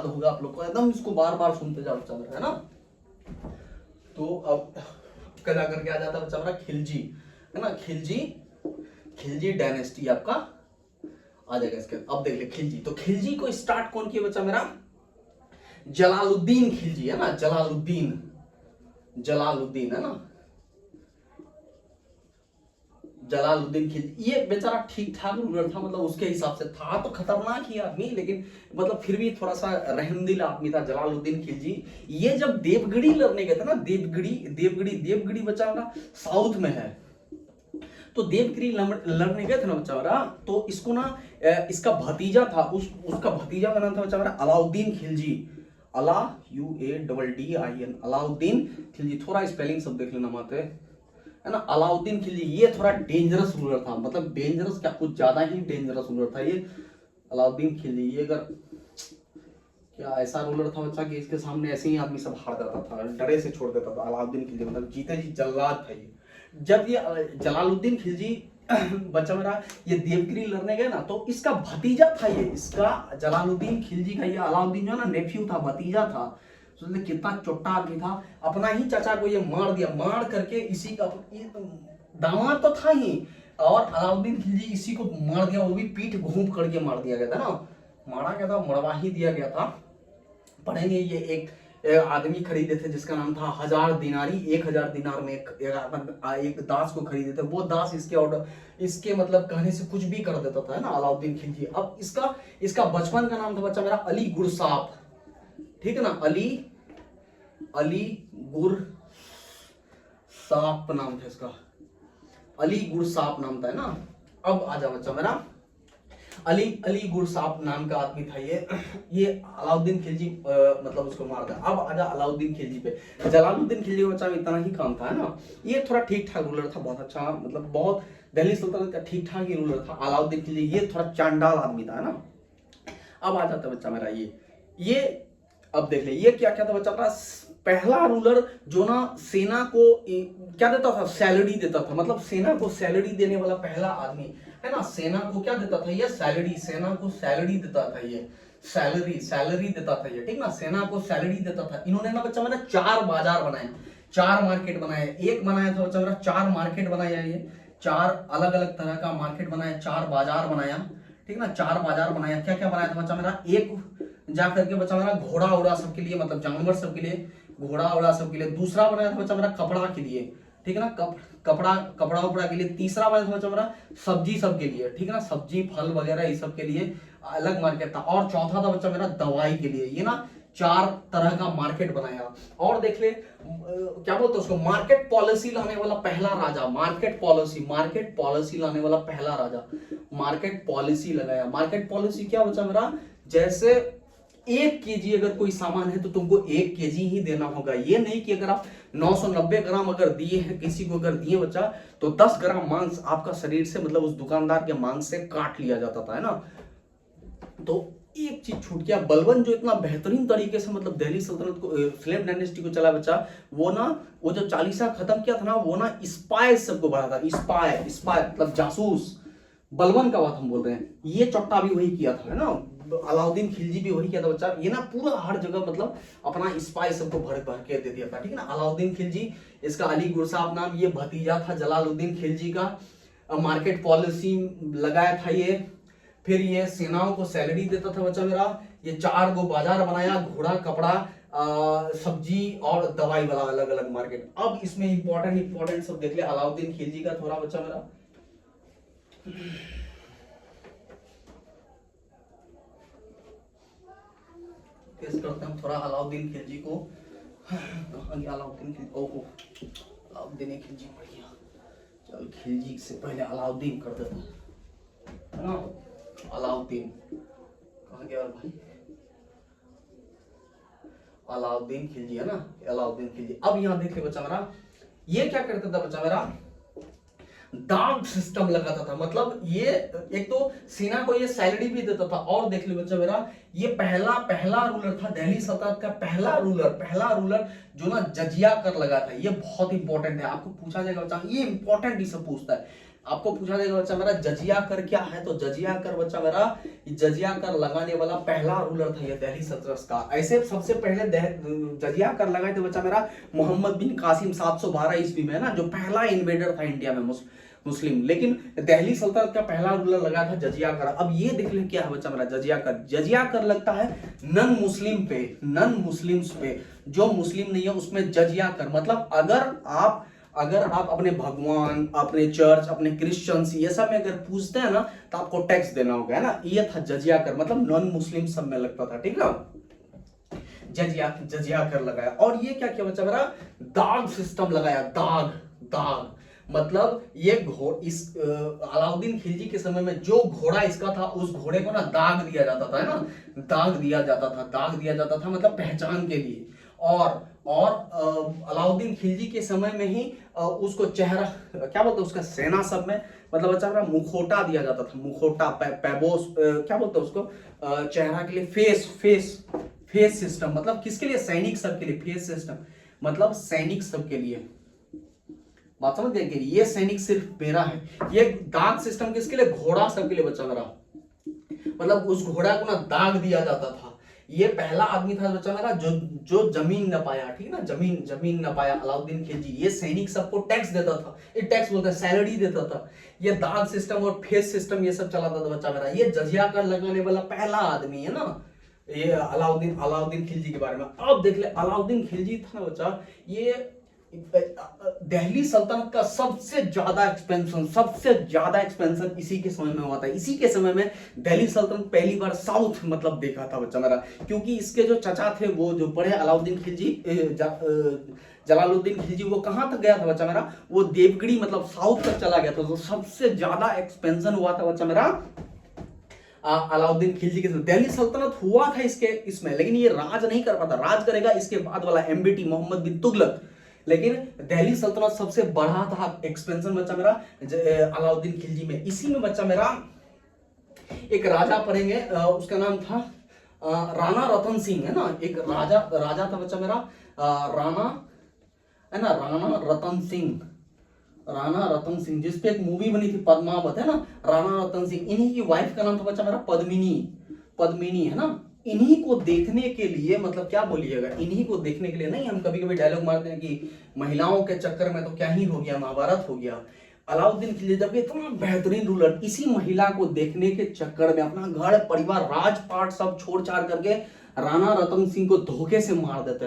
होगा आप लोग को, एकदम इसको बार बार सुनते जाओ बच्चा मेरा, है ना। तो अब जा करके आ जाता है बच्चा मेरा खिलजी, है ना, खिलजी डायनेस्टी आपका आ जाएगा इसके। अब देख ले खिलजी, तो खिलजी को स्टार्ट कौन किया बच्चा मेरा, जलालुद्दीन खिलजी, है ना, जलालुद्दीन, है ना, जलालुद्दीन खिलजी। ये बेचारा ठीक ठाक रूलर था, मतलब उसके हिसाब से था तो खतरनाक ही आदमी, लेकिन मतलब फिर भी थोड़ा सा रहमदिल आदमी था जलालुद्दीन खिलजी। ये जब देवगिरी लड़ने गए थे ना, देवगिरी बच्चा मेरा साउथ में है, तो देवगिरी लड़ने गए थे ना बच्चा मेरा, तो इसको ना इसका भतीजा था, उसका भतीजा का नाम था बच्चा मेरा अलाउद्दीन खिलजी, UADDIN, अलाउद्दीन खिलजी। थोड़ा स्पेलिंग सब देख लेना माते, है ना, अलाउद्दीन खिलजी। ये थोड़ा डेंजरस रूलर था, मतलब डेंजरस क्या, कुछ ज्यादा ही डेंजरस रूलर था ये अलाउद्दीन खिलजी। ये अगर क्या ऐसा रूलर था बच्चा कि इसके सामने ऐसे ही आदमी सब हार जाता था, डरे से छोड़ देता था। अलाउद्दीन खिलजी मतलब जीते जी जल्लाद था ये। जब ये जलालुद्दीन खिलजी बच्चा मेरा ये देवगिरी लड़ने गए ना, तो इसका भतीजा था ये, इसका जलालुद्दीन खिलजी का ये अलाउद्दीन जो है ना नेफ्यू था, भतीजा था। तो कितना चोट्टा आदमी था, अपना ही चाचा को ये मार दिया, मार करके इसी का दामाद तो था ही, और अलाउद्दीन खिलजी इसी को मार दिया, वो भी पीठ घूम करके मार दिया गया था ना, मारा गया था, मरवा ही दिया गया था। पढ़ेंगे ये एक आदमी खरीदे थे जिसका नाम था 1000 दिनारी, 1000 दिनार में एक दास को खरीदे थे। वो दास इसके मतलब कहने से कुछ भी कर देता था, है ना, अलाउद्दीन खिलजी। अब इसका बचपन का नाम था बच्चा मेरा अली गुरसाप, ठीक है ना, अली गुरसाप नाम था इसका, अली गुरसाप नाम था, है ना। अब आ जा बच्चा मेरा अली गुरसाप नाम का आदमी था ये अलाउद्दीन खिलजी मतलब उसको मार दिया। अब आजा अलाउद्दीन खिलजी पे। जलालुद्दीन खिलजी बच्चा इतना ही काम था, है ना। ये थोड़ा ठीक ठाक रूलर था, बहुत अच्छा, मतलब बहुत दिल्ली सल्तनत का ठीक ठाक ही रूलर था अलाउद्दीन खिलजी। ये थोड़ा चांडाल आदमी था, है ना। अब आ जाता बच्चा मेरा ये अब देख ले ये क्या क्या था बच्चा मेरा, पहला रूलर जो ना सेना को क्या देता था, सैलरी देता था, मतलब सेना को सैलरी देने वाला पहला आदमी, है ना। सेना को क्या देता था ये, सैलरी, सेना को सैलरी देता था ये, सैलरी देता था ये, ठीक ना, सेना को सैलरी देता था। इन्होंने ना बच्चा मेरा 4 बाजार बनाया, 4 मार्केट बनाया, एक बनाया था बच्चा मेरा 4 मार्केट बनाया, ये 4 अलग अलग तरह का मार्केट बनाया, 4 बाजार बनाया, ठीक ना, 4 बाजार बनाया। क्या क्या बनाया था बच्चा मेरा, एक जा करके बच्चा मेरा घोड़ा उड़ा सबके लिए, मतलब जानवर सबके लिए, घोड़ा उड़ा सबके लिए। दूसरा बनाया था बच्चा मेरा कपड़ा के लिए, ठीक है ना, कपड़ा उपड़ा के लिए। तीसरा बनाया था बच्चा मेरा सब्जी सबके लिए, ठीक है ना, सब्जी फल वगैरह ये सब के लिए अलग मार्केट था। और चौथा था बच्चा मेरा दवाई के लिए। ये ना 4 तरह का मार्केट बनाया। और देख ले क्या बोलते उसको, मार्केट पॉलिसी लाने वाला पहला राजा, मार्केट पॉलिसी लाने वाला पहला राजा, मार्केट पॉलिसी लगाया। मार्केट पॉलिसी क्या बच्चा मेरा, जैसे 1 केजी अगर कोई सामान है तो तुमको 1 केजी ही देना होगा। ये नहीं कि अगर आप 990 ग्राम अगर दिए हैं किसी को, अगर दिए बच्चा, तो 10 ग्राम मांस आपका शरीर से, मतलब उस दुकानदार के मांस से काट लिया जाता था, है ना। तो एक चीज छूट गया, बलबन जो इतना बेहतरीन तरीके से मतलब दिल्ली सल्तनत को, स्लेव डायनेस्टी को चला बच्चा, वो जो चालीसा खत्म किया था ना, वो ना स्पाई सबको बढ़ा था, स्पाई मतलब जासूस, बलबन का बात हम बोल रहे हैं। ये चट्टा भी वही किया था, है ना, अलाउद्दीन खिलजी भी वही किया था बच्चा, ये ना पूरा हर जगह मतलब अपना स्पाई सबको भर भर के दे दिया था, ठीक है ना। अलाउद्दीन खिलजी, इसका अली गुरसाब नाम, ये भतीजा था जलालुद्दीन खिलजी का। मार्केट पॉलिसी लगाया था ये, फिर ये सेनाओं को सैलरी देता था बच्चा मेरा, ये 4 गो बाजार बनाया, घोड़ा, कपड़ा, सब्जी और दवाई वाला अलग अलग मार्केट। अब इसमें इंपॉर्टेंट सब देख ले अलाउद्दीन खिलजी का थोड़ा बच्चा मेरा। टेस्ट करते हैं थोड़ा अलाउद्दीन खिलजी को। कहाँ गया अलाउद्दीन खिलजी? ओहो, अलाउद्दीन खिलजी बढ़िया। चल खिलजी से पहले अलाउद्दीन कर देते हैं ना। अलाउद्दीन कहाँ गया भाई? अलाउद्दीन खिलजी है ना, अलाउद्दीन खिलजी। अब यहाँ देखिए बच्चा मेरा, ये क्या करता था बच्चा मेरा, दाग सिस्टम लगाता था। मतलब ये एक तो सेना को ये सैलरी भी देता था, और देख लो बच्चा मेरा, ये पहला रूलर था दिल्ली सल्तनत का, पहला रूलर जो ना जजिया कर लगा था। ये बहुत इंपॉर्टेंट है, आपको पूछा जाएगा बच्चा, ये इंपॉर्टेंट ही सब पूछता है, आपको पूछा जाएगा बच्चा मेरा जजिया कर क्या है। तो जजिया कर बच्चा मेरा, जजिया कर लगाने वाला पहला रूलर था ये दिल्ली सल्तनत का। ऐसे सबसे पहले जजिया कर लगाए थे बच्चा मेरा मोहम्मद बिन कासिम 712 ईस्वी में, है ना, जो पहला इन्वेडर था इंडिया में मुस्लिम। लेकिन दिल्ली सल्तनत का पहला रूलर लगा था जजिया कर। अब ये देख ले क्या है बच्चा मेरा, जजिया कर लगता है नन मुस्लिम्स पे, जो मुस्लिम नहीं है उसमें जजिया कर। मतलब अगर आप अपने भगवान, अपने चर्च, अपने क्रिश्चियंस ये सब में अगर पूछते हैं ना तो आपको टैक्स देना होगा, है ना। ये था जजिया कर, मतलब नॉन मुस्लिम सब में लगता था, ठीक है। जजिया कर लगाया। और ये क्या किया बच्चा मेरा, दाग सिस्टम लगाया। दाग मतलब ये अलाउद्दीन खिलजी के समय में जो घोड़ा इसका था, उस घोड़े को ना दाग दिया जाता था, है ना, दाग दिया जाता था मतलब पहचान के लिए। और अलाउद्दीन खिलजी के समय में ही उसको चेहरा क्या बोलते हैं, उसका सेना सब में मतलब बच्चा मेरा मुखोटा दिया जाता था, मुखोटा, पैबोस, क्या बोलते हैं उसको, चेहरा के लिए फेस सिस्टम। मतलब किसके लिए? सैनिक सब के लिए फेस सिस्टम, मतलब सैनिक सब के लिए। बात समझ गए? ये सैनिक सिर्फ मेरा है। ये दाग सिस्टम किसके लिए? घोड़ा सब के लिए बच्चा मेरा, मतलब उस घोड़ा को ना दाग दिया जाता था। ये पहला आदमी था बच्चा मेरा जो जमीन न पाया, ठीक है ना, जमीन न पाया अलाउद्दीन खिलजी। ये सैनिक सबको टैक्स देता था, ये टैक्स बोलते हैं, सैलरी देता था। ये दाग सिस्टम और फेस सिस्टम ये सब चलाता था बच्चा मेरा। ये जजिया कर लगाने वाला पहला आदमी है ना, ये अलाउद्दीन खिलजी के बारे में। अब देख ले, अलाउद्दीन खिलजी था ना बच्चा, ये दिल्ली सल्तनत का सबसे ज्यादा एक्सपेंशन इसी के समय में हुआ था। इसी के समय में दिल्ली सल्तनत पहली बार साउथ मतलब देखा था बच्चा मेरा, क्योंकि इसके जो चचा थे, वो जो बड़े अलाउद्दीन खिलजी, जलालुद्दीन खिलजी, वो कहां तक गया था बच्चा मेरा, वो देवगिरी मतलब साउथ तक चला गया था। तो सबसे ज्यादा एक्सपेंशन हुआ था बच्चा मेरा अलाउद्दीन खिलजी के साथ। दिल्ली सल्तनत हुआ था इसमें, लेकिन ये राज नहीं कर पाता। राज करेगा इसके बाद वाला एमबीटी मोहम्मद बिन तुगलक। लेकिन दिल्ली सल्तनत सबसे बड़ा था एक्सपेंशन बच्चा मेरा अलाउद्दीन खिलजी में। इसी में बच्चा मेरा एक राजा पढ़ेंगे, उसका नाम था राणा रतन सिंह, है ना। एक राजा था बच्चा मेरा राणा, है ना, राणा रतन सिंह, जिसपे एक मूवी बनी थी पद्मावत, है ना। राणा रतन सिंह, इन्हीं की वाइफ का नाम था बच्चा मेरा पद्मिनी, है ना। इन्हीं को देखने के लिए, मतलब क्या बोलिएगा, इन्हीं को देखने के लिए नहीं, हम कभी कभी डायलॉग मारते हैं कि महिलाओं के चक्कर में तो क्या ही हो गया, महाभारत हो गया। अलाउद्दीन खिलजी जब इतना बेहतरीन रूलर, इसी महिला को देखने के चक्कर में अपना घर परिवार राजपाट सब छोड़ छाड़ करके राणा रतन सिंह को धोखे से मार देते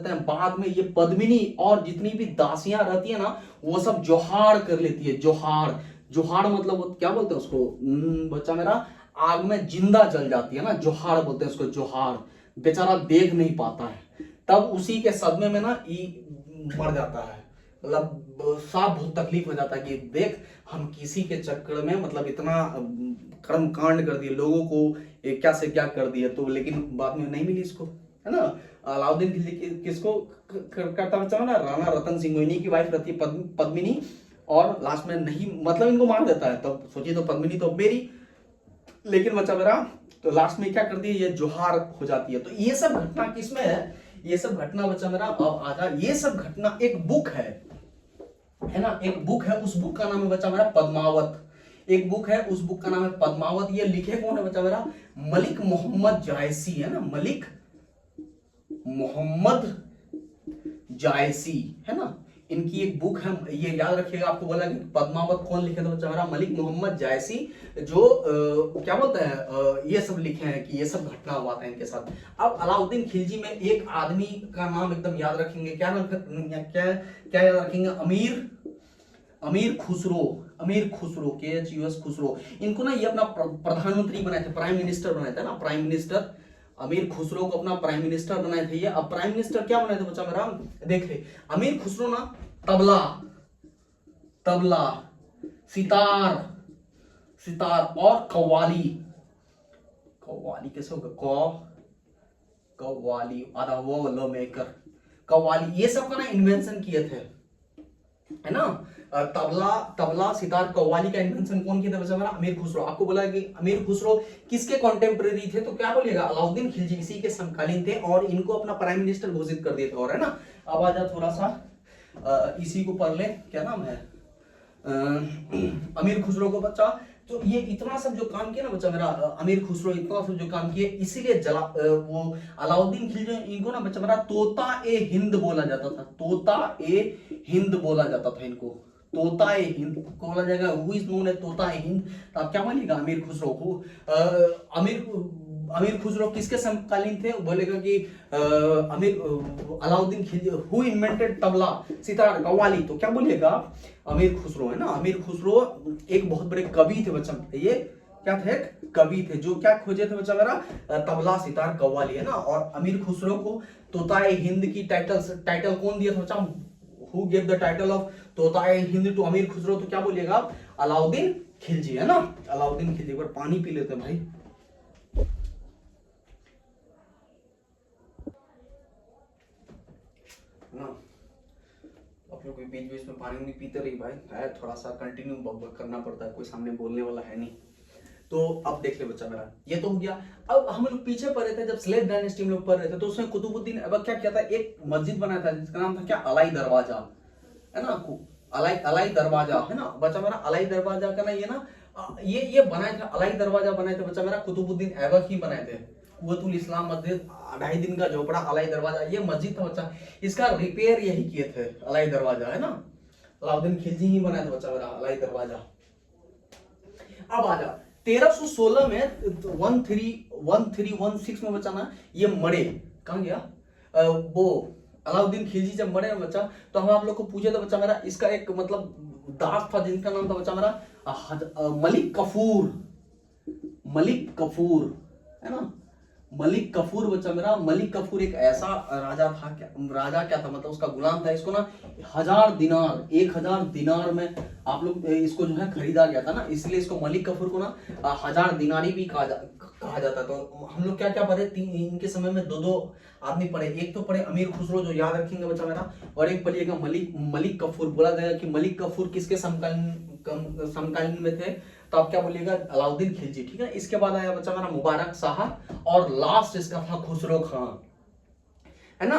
हैं। बाद में ये पद्मिनी और जितनी भी दासियां रहती है ना, वो सब जोहार कर लेती है। जोहार मतलब क्या बोलते हैं उसको बच्चा मेरा, आग में जिंदा जल जाती है ना, जोहार बोलते हैं उसको, जोहार। बेचारा देख नहीं पाता है, तब उसी के सदमे में ना मर जाता है। मतलब साफ बहुत तकलीफ हो जाता है कि देख हम किसी के चक्कर में मतलब इतना कर्म कांड कर दिए, लोगों को क्या से क्या कर दिया, तो लेकिन बाद में नहीं मिली इसको, है ना। अलाउद्दीन खिलजी किसको करता बच्चा ना, राणा रतन सिंह, इन्हीं की वाइफ रहती है पद्मिनी, और लास्ट में नहीं मतलब इनको मार देता है। तब सोचिए, तो पद्मिनी तो मेरी, लेकिन बच्चा मेरा तो लास्ट में क्या करती है, ये जोहार हो जाती है। तो ये सब घटना किसमें है, ये सब घटना बच्चा मेरा अब आजा, ये सब घटना एक बुक है ना, एक बुक है, उस बुक का नाम है बच्चा मेरा पद्मावत। एक बुक है, उस बुक का नाम है पद्मावत। ये लिखे कौन है बच्चा मेरा? मलिक मोहम्मद जायसी है ना, मलिक मोहम्मद जायसी है ना, इनकी एक बुक है, ये याद रखिएगा। आपको बोला कि पद्मावत कौन लिखे थे बच्चा मेरा? मलिक मोहम्मद जायसी, जो क्या बोलते हैं, ये सब लिखे हैं कि ये सब घटना हुआ था इनके साथ। अब अलाउद्दीन खिलजी में एक आदमी का नाम एकदम याद रखेंगे, क्या क्या याद रखेंगे? अमीर खुसरो, अमीर खुसरो, KHUS खुसरो। इनको ना ये अपना प्रधानमंत्री बनाए थे, प्राइम मिनिस्टर बनाए थे ना, प्राइम मिनिस्टर। अमीर खुसरो को अपना प्राइम मिनिस्टर बनाए थे ये। अब प्राइम मिनिस्टर क्या बनाए थे बच्चा मेरा? देखे, अमीर खुसरो ना तबला, तबला, सितार, सितार और कव्वाली, कव्वाली कैसे होगा? कव्वाली, आधा वो लो मेकर, कव्वाली, ये सब का ना इन्वेंशन किए थे, है ना। तबला, सितार, कव्वाली का इन्वेंशन कौन किया था बच्चा मेरा? अमीर खुसरो। आपको बोला कि अमीर खुसरो किसके कॉन्टेम्पररी थे, तो क्या बोलिएगा? अलाउद्दीन खिलजी, इसी के समकालीन थे और इनको अपना प्राइम मिनिस्टर घोषित कर दिए थे। और है ना, अब आ जा थोड़ा सा इसी को पढ़ ले, क्या नाम है? अमीर खुसरो को बच्चा, तो ये इतना सब जो काम किया ना बच्चा मेरा, अमीर खुसरो इतना सब जो काम किए, इसीलिए वो अलाउद्दीन खिलजी, इनको ना बच्चा मेरा तोता ए हिंद बोला जाता था, तोता ए हिंद बोला जाता था इनको, तोता ए हिंद को बोला जाएगा। हु इज नोन एज तोता ए हिंद। तो आप क्या मानिएगा? अमीर खुसरो को। अमीर खुसरो किसके समकालीन थे? बोलेगा कि अलाउद्दीन खिलजी। हु इन्वेंटेड तबला, सितार, कव्वाली, तो क्या बोलिएगा? अमीर खुसरो है ना। अमीर खुसरो एक बहुत बड़े कवि थे बच्चा, ये क्या थे? कवि थे, जो क्या खोजे थे बच्चा मेरा? तबला, सितार, कव्वाली, है ना। और अमीर खुसरो को तोता ए हिंद की टाइटल कौन दिया था बच्चा? Who gave the title of तोता ए हिंद टू अमीर खुसरो? तो क्या बोलिएगा? अलाउद्दीन खिलजी, है ना, अलाउद्दीन खिलजी। पर पानी पी लेते भाई। ना आप लोग बीच बीच में पानी नहीं पीते रही भाई, है थोड़ा सा कंटिन्यू करना पड़ता है, कोई सामने बोलने वाला है नहीं। तो अब देख ले बच्चा मेरा, ये तो हो गया। अब हम लोग पीछे पढ़ रहे थे, जब स्लेव डायनेस्टी में लोग पढ़ रहे थे, तो उसमें कुतुबुद्दीन ऐबक क्या किया था? एक मस्जिद बनाया था जिसका नाम था क्या? अलाई दरवाजा, है ना। अलाई दरवाजा, है ना बच्चा मेरा। अलाई दरवाजा का ना ये ना ये बनाया था, अलाई दरवाजा बनाए थे बच्चा मेरा कुतुबुद्दीन ऐबक ही बनाए थे। कुव्वतुल इस्लाम मस्जिद, 2.5 दिन का झोपड़ा, अलाई दरवाजा, ये मस्जिद था बच्चा। इसका रिपेयर यही किए थे, अलाई दरवाजा, है ना, अलाउद्दीन खिलजी ही बनाया था बच्चा मेरा अलाई दरवाजा। अब आ जा 1316 में 1316 में बच्चा ना ये मरे, कहां गया? वो अलाउद्दीन खिलजी जब मरे बच्चा, तो हम आप लोग को पूछे तो बच्चा मेरा, इसका एक मतलब दास था जिनका नाम था बच्चा मेरा मलिक कफूर, मलिक कफूर, है ना, मलिक कफूर बच्चा मेरा। मलिक कफूर एक ऐसा राजा था, राजा क्या था मतलब उसका गुलाम था। इसको ना 1000 दिनार, 1000 दिनार में आप लोग इसको जो है खरीदा गया था ना, इसलिए इसको मलिक कफूर को ना 1000 दिनारी भी कहा जाता। तो हम लोग क्या क्या पढ़े? इनके समय में दो आदमी पढ़े। एक तो पढ़े अमीर खुसरो, जो याद रखेंगे बच्चा मेरा, और एक पढ़िएगा मलिक कफूर। बोला जाएगा कि मलिक कफूर किसके समकालीन में थे? तो आप क्या बोलिएगा? अलाउद्दीन खिलजी, ठीक है। इसके बाद आया बच्चा मेरा मुबारक शाह, और लास्ट इसका था खुसरो खां, है ना,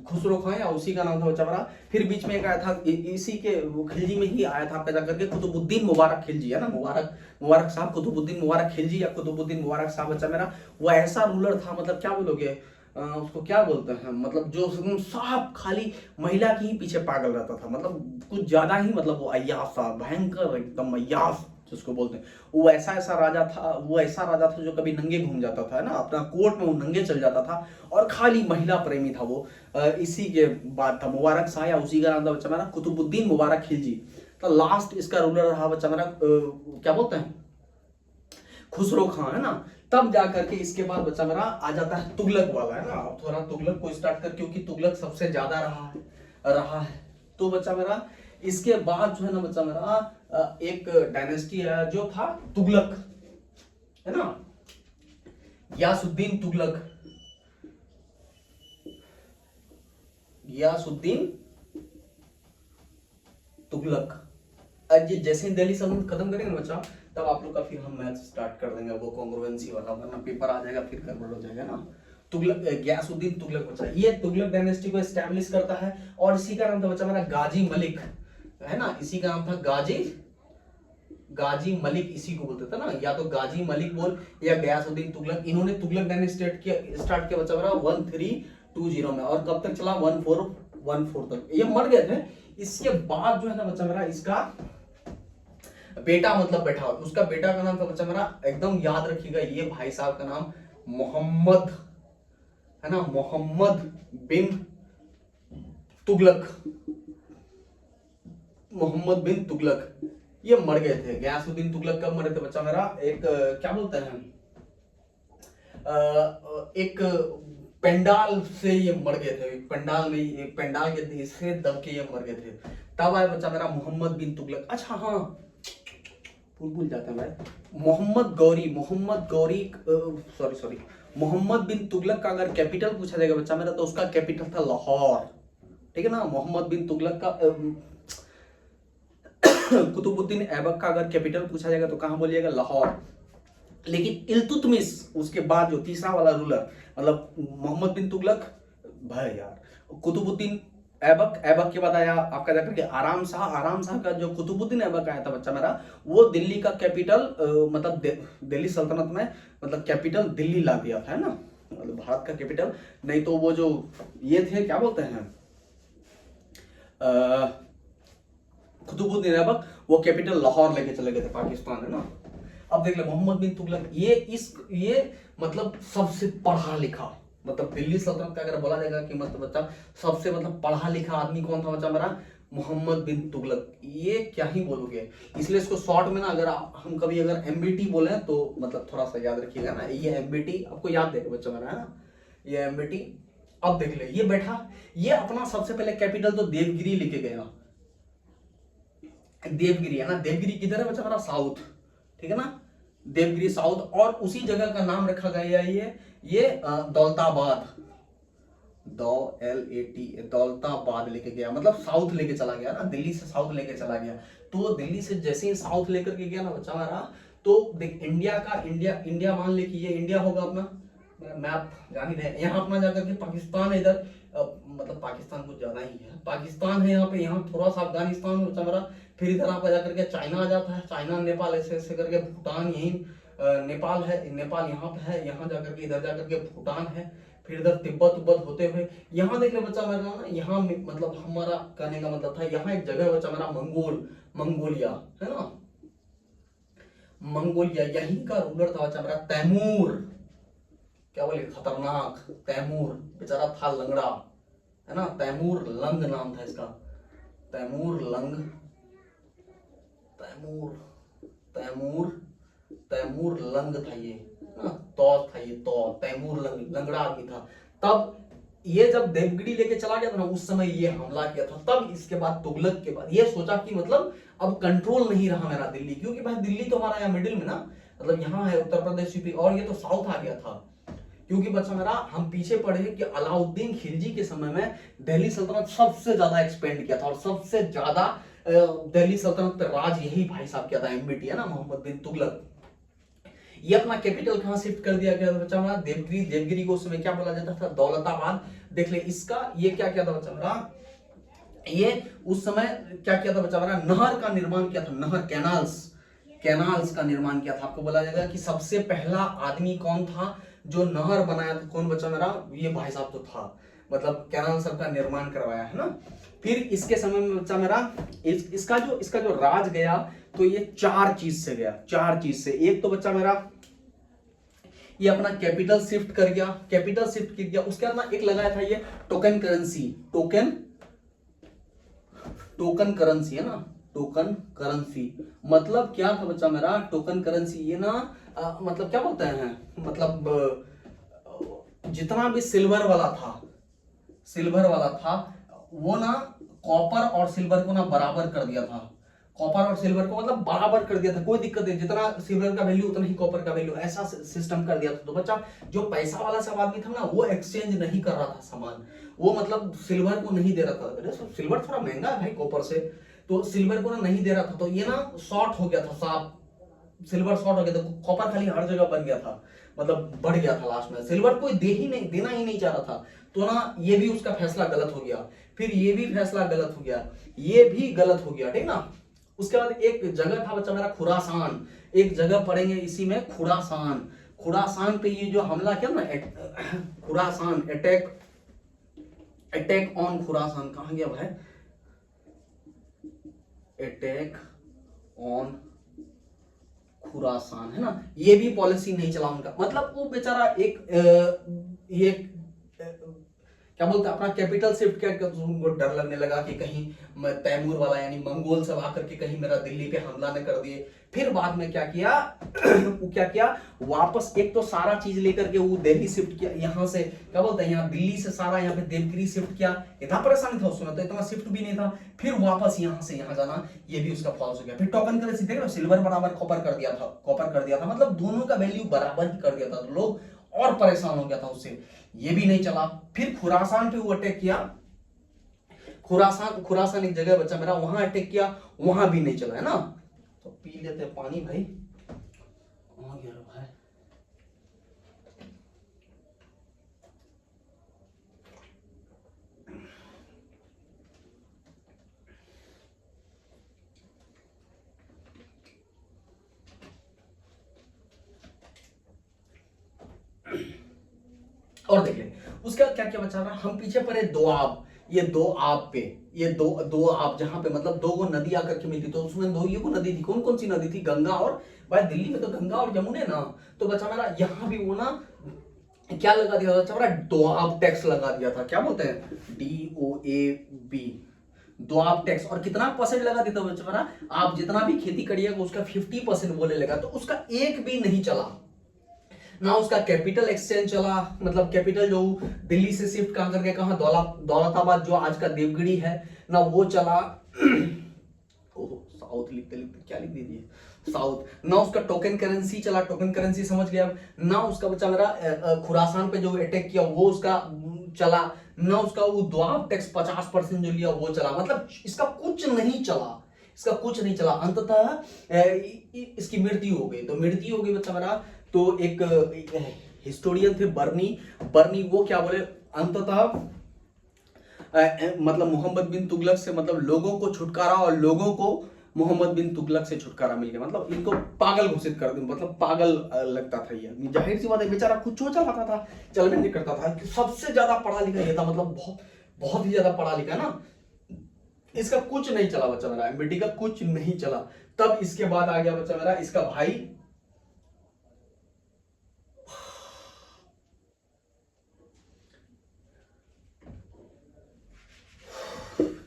खुसरो खां, या उसी का नाम था बच्चा मेरा। फिर बीच में एक आया था, इसी के खिलजी में ही आया था पैदा करके, कुतुबुद्दीन मुबारक खिलजी, है ना, मुबारक शाह, कुतुबुद्दीन मुबारक खिलजी या कुतुबुद्दीन मुबारक शाह बच्चा मेरा। वो ऐसा रूलर था, मतलब क्या बोलोगे उसको, क्या बोलते हैं, मतलब जो साफ खाली महिला के ही पीछे पागल रहता था, मतलब कुछ ज्यादा ही, मतलब वो अय्यास था, भयंकर एकदम अय्यास जिसको बोलते हैं। वो ऐसा राजा था जो कभी नंगे घूम जाता था, है ना, अपना कोर्ट में वो नंगे चल जाता था, और खाली महिला प्रेमी था वो। इसी के बाद था मुबारक शाह, या उसी का नाम था बच्चा मेरा कुतुबुद्दीन मुबारक खिलजी। तो लास्ट इसका रूलर रहा बच्चा मेरा क्या बोलते हैं, खुसरो खां, है ना। तब जाकर के इसके बाद बच्चा मेरा आ जाता है तुगलक वाला, है ना। अब थोड़ा तुगलक को स्टार्ट कर, क्योंकि तुगलक सबसे ज्यादा रहा है। तो बच्चा मेरा इसके बाद जो है ना बच्चा मेरा एक डायनेस्टी है जो था तुगलक, है ना, गियासुद्दीन तुगलक, गियासुद्दीन तुगलक। जैसे ही दिल्ली सल्तनत खत्म करेंगे ना बच्चा, तब आप लोग का फिर हम मैथ स्टार्ट कर देंगे, वो कॉन्ग्रुएंसी वाला, वरना पेपर आ जाएगा फिर गड़बड़ हो जाएगा ना। तुगलक, गियासुद्दीन तुगलक बच्चा, ये तुगलक डायनेस्टी को एस्टैब्लिश करता है, और इसी का नाम था बच्चा मेरा गाजी मलिक, है ना, इसी का नाम था गाजी मलिक इसी को बोलते थे ना, या तो गाजी मलिक बोल या गयासुद्दीन तुगलक। इन्होंने तुगलक डायनेस्टी स्टार्ट किया बच्चा मेरा 1320 में, और कब तक चला 1414 तक, ये मर गए थे। इसके बाद जो है ना बच्चा मेरा इसका बेटा मतलब बैठा, उसका बेटा का नाम था बच्चा मेरा, एकदम याद रखिएगा ये भाई साहब का नाम मोहम्मद है ना, मोहम्मद बिन तुगलक, मोहम्मद बिन तुगलक। ये मर गए थे। गयासुद्दीन तुगलक कब मरे थे बच्चा मेरा, एक क्या बोलते हैं, एक पंडाल से ये मर गए थे, पंडाल में, पंडाल के से दब के ये मर गए थे। तब आए बच्चा मेरा मोहम्मद बिन तुगलक। अच्छा हाँ, भूल जाते हैं भाई, मोहम्मद गौरी सॉरी मोहम्मद बिन तुगलक का अगर कैपिटल पूछा जाएगा बच्चा मेरा, तो उसका कैपिटल था लाहौर, ठीक है ना। मोहम्मद बिन तुगलक का कुतुबुद्दीन ऐबक का अगर कैपिटल पूछा जाएगा तो कहां बोलिएगा, लाहौर। लेकिन इल्तुतमिश उसके बाद जो तीसरा वाला रूलर, मतलब मोहम्मद बिन तुगलक भाई यार, कुतुबुद्दीन ऐबक के बाद आया आपका जाकर के आराम शाह का जो कुतुबुद्दीन ऐबक आया था बच्चा मेरा, वो दिल्ली का कैपिटल मतलब दिल्ली सल्तनत में मतलब कैपिटल दिल्ली ला दिया था, है ना, मतलब भारत का कैपिटल। नहीं तो वो जो ये थे क्या बोलते हैं कुतुबुद्दीन ऐबक, वो कैपिटल लाहौर लेके चले गए थे, पाकिस्तान, है ना। अब देख ले मोहम्मद बिन तुगलक, ये मतलब सबसे पढ़ा लिखा, मतलब दिल्ली सल्तनत का अगर बोला जाएगा कि मतलब बच्चा सबसे मतलब पढ़ा लिखा आदमी कौन था बच्चा मेरा, मोहम्मद बिन तुगलक। ये क्या ही बोलोगे, इसलिए इसको शॉर्ट में ना अगर हम कभी अगर एमबीटी बोले तो मतलब थोड़ा सा याद रखिएगा ना, ये एमबीटी आपको याद देगा बच्चा मेरा, है ना, ये एमबीटी। अब देख ले ये बैठा, ये अपना सबसे पहले कैपिटल तो देवगिरी लेके गया, देवगिरी, है ना। देवगिरी किधर है बच्चा मेरा, साउथ, ठीक है ना, देवगिरी साउथ। और उसी जगह का नाम रखा गया है ये दौलताबाद, दौलताबाद लेके गया, मतलब साउथ लेके चला गया ना, दिल्ली से साउथ लेके चला गया। तो दिल्ली से जैसे ही साउथ लेकर के गया ना बच्चा हमारा, तो देख इंडिया मान ले कि ये इंडिया होगा अपना, मैप जान ही रहे, यहाँ अपना जाकर के पाकिस्तान है इधर, मतलब पाकिस्तान कुछ ज्यादा ही है, पाकिस्तान है यहाँ पे, यहाँ थोड़ा सा अफगानिस्तान बच्चा मेरा, फिर इधर आप जाकर के चाइना आ जाता है, चाइना नेपाल ऐसे ऐसे करके, भूटान यही नेपाल है, नेपाल यहाँ पे है, यहाँ जाकर के इधर जाकर के भूटान है, फिर इधर तिब्बत होते हुए यहाँ देख ले बच्चा मेरा ना, यहाँ मतलब हमारा कहने का मतलब था, यहाँ एक जगह बच्चा मेरा मंगोलिया, है ना, मंगोलिया, यहीं का रूलर था बच्चा मेरा तैमूर, क्या बोले, खतरनाक तैमूर, बेचारा था लंगड़ा, है ना, तैमूर लंग नाम था इसका, तैमूर लंग, तैमूर लंग था ये ना, तैमूर लंगड़ा आदमी था। तब ये जब देवगिरी लेके चला गया था ना, उस समय ये हमला किया था। तब इसके बाद तुगलक के बाद ये सोचा कि मतलब अब कंट्रोल नहीं रहा मेरा दिल्ली, क्योंकि भाई दिल्ली तो हमारा यहाँ मिडिल में ना, मतलब यहाँ है उत्तर प्रदेश यूपी, और ये तो साउथ आ गया था। क्योंकि बच्चा मेरा हम पीछे पढ़े कि अलाउद्दीन खिलजी के समय में दिल्ली सल्तनत सबसे ज्यादा एक्सपेंड किया था, और सबसे ज्यादा दिल्ली सल्तनत पर राज यही भाई साहब किया था, एमबीटी, है ना, मोहम्मद बिन तुगलक। ये अपना कैपिटल कहां शिफ्ट कर दिया गया बच्चा मेरा, देवगिरी को उस समय क्या बोला जाता था, दौलताबाद। देख ले इसका ये क्या किया था बच्चा मेरा, ये उस समय क्या किया था बच्चा मेरा, नहर का निर्माण किया था, नहर, कैनाल्स का निर्माण किया था। आपको बोला जाएगा कि सबसे पहला आदमी कौन था जो नहर बनाया था, कौन बच्चा मेरा, ये भाई साहब तो था, मतलब कैनाल सब का निर्माण करवाया, है ना। फिर इसके समय में बच्चा मेरा इसका जो राज गया, तो ये चार चीज से गया, चार चीज से। एक तो बच्चा मेरा ये अपना कैपिटल शिफ्ट कर गया, उसके बाद ना एक लगाया था ये टोकन करेंसी, है ना, टोकन करेंसी। मतलब क्या था बच्चा मेरा, टोकन करेंसी, ये ना मतलब क्या बोलते हैं, मतलब जितना भी सिल्वर वाला था वो ना कॉपर और सिल्वर को ना बराबर कर दिया था, कॉपर और सिल्वर को मतलब बराबर कर दिया था, कोई दिक्कत नहीं, जितना सिल्वर का वैल्यू उतना ही कॉपर का वैल्यू, ऐसा सिस्टम कर दिया था। तो बच्चा जो पैसा वाला सब आदमी था ना, वो एक्सचेंज नहीं कर रहा था सामान, वो मतलब सिल्वर को नहीं दे रहा था, सिल्वर थोड़ा महंगा है भाई कॉपर से, तो सिल्वर को ना नहीं दे रहा था, तो ये ना शॉर्ट हो गया था, साफ सिल्वर शॉर्ट हो गया था, कॉपर खाली हर जगह बन गया था, मतलब बढ़ गया था लास्ट में, सिल्वर कोई देना ही नहीं चाह रहा था। तो ना ये भी उसका फैसला गलत हो गया, फिर ये भी फैसला गलत हो गया, ये भी गलत हो गया, ठीक ना। उसके बाद एक जगह था बच्चा मेरा खुरासान, एक जगह पढ़ेंगे इसी में खुरासान। खुरासान पे ये जो हमला किया ना, Khorasan attack, attack on Khorasan, कहां गया भाई, अटैक ऑन खुरासान, है ना। ये भी पॉलिसी नहीं चला उनका, मतलब वो बेचारा एक ये क्या बोलते हैं अपना कैपिटल शिफ्ट किया, उनको डर लगने लगा कि कहीं तैमूर वाला यानी मंगोल सब आकर के कहीं मेरा दिल्ली पे हमला न कर दिए। फिर बाद में क्या किया वो क्या किया, वापस एक तो सारा चीज लेकर के वो दिल्ली शिफ्ट किया, यहाँ से क्या बोलते हैं यहाँ दिल्ली से सारा यहाँ पे देवगिरी शिफ्ट किया। इतना परेशान था उसमें, तो इतना शिफ्ट भी नहीं था। फिर वापस यहाँ से यहाँ जाना, ये भी उसका फॉल्स हो गया। फिर टोकन करेंसी देख रहे हो, सिल्वर बराबर कॉपर कर दिया था, कॉपर कर दिया था, मतलब दोनों का वैल्यू बराबर ही कर दिया था, तो लोग और परेशान हो गया था उससे, ये भी नहीं चला। फिर खुरासान पे वो अटैक किया, खुरासान, खुरासान एक जगह बच्चा मेरा, वहां अटैक किया, वहां भी नहीं चला, है ना। तो पी लेते पानी भाई, कहां गया भाई, और देख ले उसका क्या क्या बचा रहा, हम पीछे पड़े दोआब, ये दो आप पे, ये दो आप जहां पे मतलब दो वो नदी आकर के मिलती, तो उसमें दो ये को नदी थी, कौन कौन सी नदी थी, गंगा और, भाई दिल्ली में तो गंगा और यमुना ना, तो बचा मेरा यहाँ भी वो ना क्या लगा दिया था बच्चा मेरा, दोआब टैक्स लगा दिया था, क्या बोलते हैं DOAB, दोआब टैक्स। और कितना परसेंट लगा देता बच्चा मेरा, आप जितना भी खेती करिएगा उसका 50% बोले लगा, तो उसका एक भी नहीं चला ना, उसका कैपिटल एक्सचेंज चला, मतलब कैपिटल जो दिल्ली से शिफ्ट कहां करके कहां, दौलताबाद जो आज का देवगिरी है ना, वो चला। साउथ लिखते लिखते क्या लिख दीजिए, साउथ ना, उसका टोकन करेंसी चला, टोकन करेंसी समझ गया ना, उसका बच्चा मेरा खुरासान पे जो अटैक किया वो उसका चला ना, उसका वो दोआब टैक्स 50% जो लिया वो चला, मतलब इसका कुछ नहीं चला, इसका कुछ नहीं चला। अंततः इसकी मृत्यु हो गई, तो मृत्यु हो गई बच्चा मेरा। तो एक हिस्टोरियन थे बर्नी, वो क्या बोले, अंततः मतलब मोहम्मद बिन तुगलक से मतलब लोगों को छुटकारा, और लोगों को मोहम्मद बिन तुगलक से छुटकारा मिल गया, मतलब इनको पागल घोषित कर दिया, मतलब पागल लगता था ये, जाहिर सी बात है बेचारा खुद चो चलाता था, चलने नहीं करता था, सबसे ज्यादा पढ़ा लिखा ये था, मतलब बहुत बहुत ही ज्यादा पढ़ा लिखा ना, इसका कुछ नहीं चला बच्चा मेरा, एमबीटी का कुछ नहीं चला। तब इसके बाद आ गया बच्चा मेरा इसका भाई,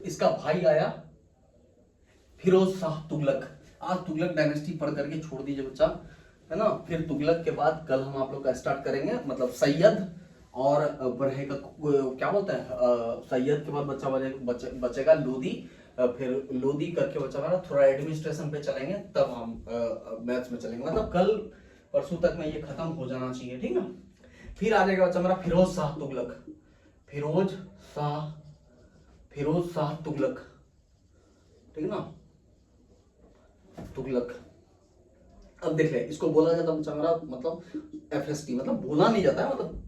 इसका भाई आया फिरोज शाह तुगलक। आज तुगलक डायनेस्टी पढ़ करके छोड़ दीजिए बच्चा, है ना। फिर तुगलक के बाद कल हम आप लोग का स्टार्ट करेंगे, मतलब सैयद और बढ़ेगा क्या बोलते हैं, सैयद के बाद बच्चा बचेगा लोधी, फिर लोधी करके बच्चा हमारा थोड़ा एडमिनिस्ट्रेशन पे चलेंगे, तब हम मैथ्स में चलेंगे, मतलब कल परसों तक में ये खत्म हो जाना चाहिए, ठीक ना। फिर आ जाएगा बच्चा हमारा फिरोज शाह तुगलक, फिरोज शाह तुगलक, ठीक ना, तुगलक। अब देख ले, इसको बोला जाता है बच्चा हमारा मतलब FST, मतलब बोला नहीं जाता है, मतलब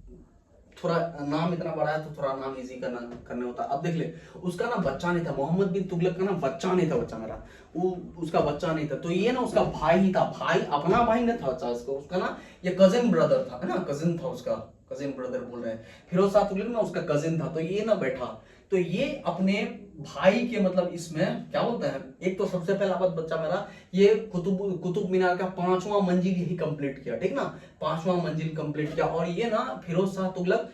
थोड़ा नाम इतना बड़ा है तो थोड़ा नाम इजी करने होता है। अब देख ले, उसका ना बच्चा नहीं था, मोहम्मद बिन तुगलक का ना बच्चा नहीं था बच्चा मेरा, वो उसका बच्चा नहीं था, तो ये ना उसका भाई ही था, भाई अपना भाई नहीं था बच्चा, उसका ना ये कजिन ब्रदर था, है ना, कजिन था उसका, कजिन ब्रदर बोल रहे हैं, फिरोज शाह तुगलक ना उसका कजिन था, तो ये ना बैठा, तो ये अपने भाई के मतलब इसमें क्या बोलते हैं, एक तो सबसे पहला बात बच्चा मेरा, ये कुतुब मीनार का 5वां मंजिल यही कंप्लीट किया, ठीक ना, 5वां मंजिल कंप्लीट किया। और ये ना फिरोज शाह तुगलक,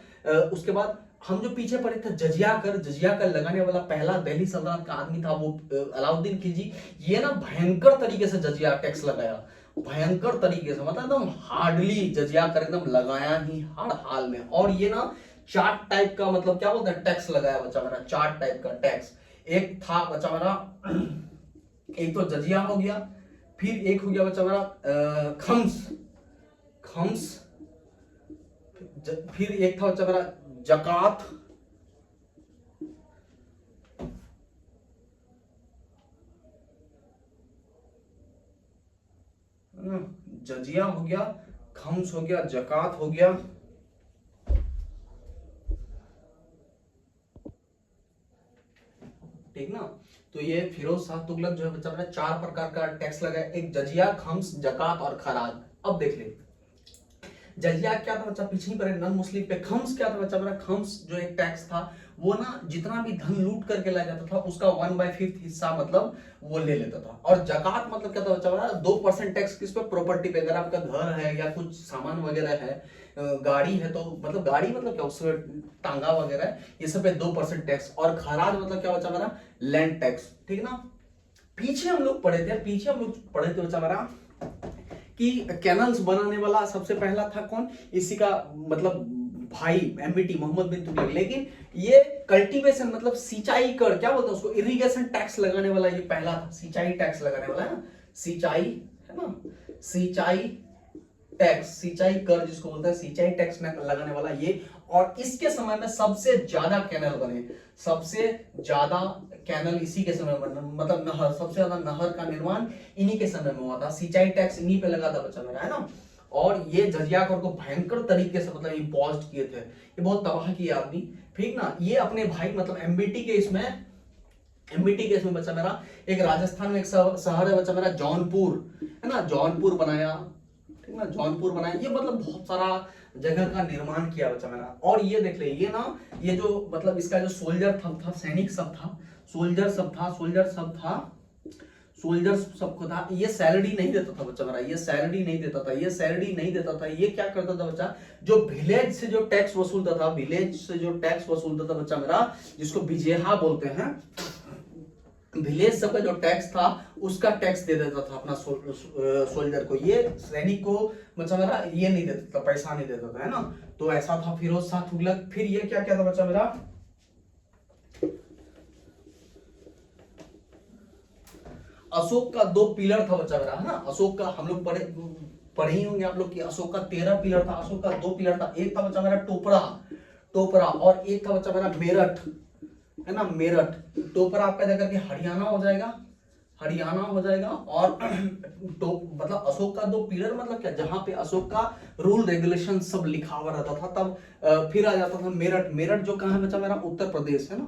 उसके बाद हम जो पीछे पड़े थे जजिया कर लगाने वाला पहला दिल्ली सल्तनत का आदमी था वो अलाउद्दीन खिलजी। ये ना भयंकर तरीके से जजिया टैक्स लगाया, भयंकर तरीके से, मतलब एकदम हार्डली जजिया कर एकदम लगाया ही हर हाल में। और ये ना 4 टाइप का मतलब क्या बोलते हैं टैक्स लगाया बच्चा मेरा, 4 टाइप का टैक्स। एक था बच्चा मेरा, एक तो जजिया हो गया, फिर एक हो गया बच्चा मेरा खम्स, फिर एक था बच्चा मेरा जकात, जजिया हो गया, खम्स हो गया, जकात हो गया, ठीक ना। तो ये फिरोज शाह तुगलक जो है बच्चा मेरा 4 प्रकार का टैक्स लगाया, एक जजिया, खम्स, जकात और खराज। अब देख ले, जजिया क्या था बच्चा, पीछे पर नॉन मुस्लिम पे। खम्स क्या था बच्चा मेरा, खम्स जो एक टैक्स था वो ना जितना भी धन लूट करके लाया जाता था उसका 1/5 हिस्सा मतलब वो ले लेता था। और जकात मतलब क्या था बच्चा मेरा, 2% टैक्स किस पे, प्रॉपर्टी पे। अगर आपका घर है या कुछ सामान वगैरह है, गाड़ी है, तो मतलब गाड़ी मतलब क्या, उसमें टांगा वगैरह है, ये सब पे 2% टैक्स। और खराज मतलब क्या बच्चा मेरा, लैंड टैक्स, ठीक ना। पीछे हम लोग पढ़े थे बच्चा मेरा कि कैनल्स बनाने वाला सबसे पहला था कौन, इसी का मतलब भाई एमबीटी मोहम्मद बिन तुगलक। लेकिन ये कल्टीवेशन मतलब सिंचाई कर, क्या बोलते हैं उसको, इरिगेशन टैक्स लगाने वाला ये पहला था, सिंचाई टैक्स लगाने वाला है ना, सिंचाई है ना, सिंचाई टैक्स, सिंचाई कर जिसको बोलते हैं, सिंचाई टैक्स लगाने वाला ये। और इसके समय में सबसे ज्यादा कैनल बने, सबसे ज्यादा कैनल इसी के समय बना, मतलब नहर, सबसे ज्यादा नहर का निर्माण इन्हीं के समय में हुआ था, सिंचाई टैक्स इन्हीं पे लगा था बच्चा मेरा, है ना। और ये जजिया कर को भयंकर तरीके से मतलब इम्पोज किए थे, ये बहुत तबाह किए आदमी, ठीक ना। ये अपने भाई मतलब एमबीटी के इसमें बच्चा मेरा, एक राजस्थान में एक शहर है बच्चा मेरा जौनपुर, है ना, जौनपुर बनाया, ठीक ना, जौनपुर बनाया। ये मतलब बहुत सारा जगह का निर्माण किया बच्चा मेरा। और ये देख ले, ये ना, ये जो मतलब इसका जो सोल्जर था, सैनिक सब था, सोल्जर सबको था, ये सैलरी नहीं देता था बच्चा मेरा, ये सैलरी नहीं देता था। ये क्या करता था बच्चा, जो विलेज से जो टैक्स वसूलता था, बच्चा मेरा, जिसको बिजेहा बोलते हैं, विलेज सब का जो टैक्स था उसका टैक्स दे देता था अपना सोल्जर को। ये सैनिक को बच्चा मेरा ये नहीं देता था, पैसा नहीं देता था, है ना। तो ऐसा था फिरोज शाह तुगलक। फिर ये क्या क्या था बच्चा मेरा, अशोक का 2 पिलर था बच्चा मेरा, है ना। अशोक का हम लोग पढ़े ही होंगे आप लोग कि अशोक का 13 पिलर था, अशोक का 2 पिलर था। एक था बच्चा मेरा टोपरा और एक था बच्चा मेरा मेरठ, है ना, मेरठ। टोपरा आपका जाकर के हरियाणा हो जाएगा, और मतलब अशोक का 2 पिलर मतलब क्या, जहां पे अशोक का रूल रेगुलेशन सब लिखा हुआ रहता था। तब फिर आ जाता था मेरठ जो कहां है बच्चा मेरा, उत्तर प्रदेश, है ना,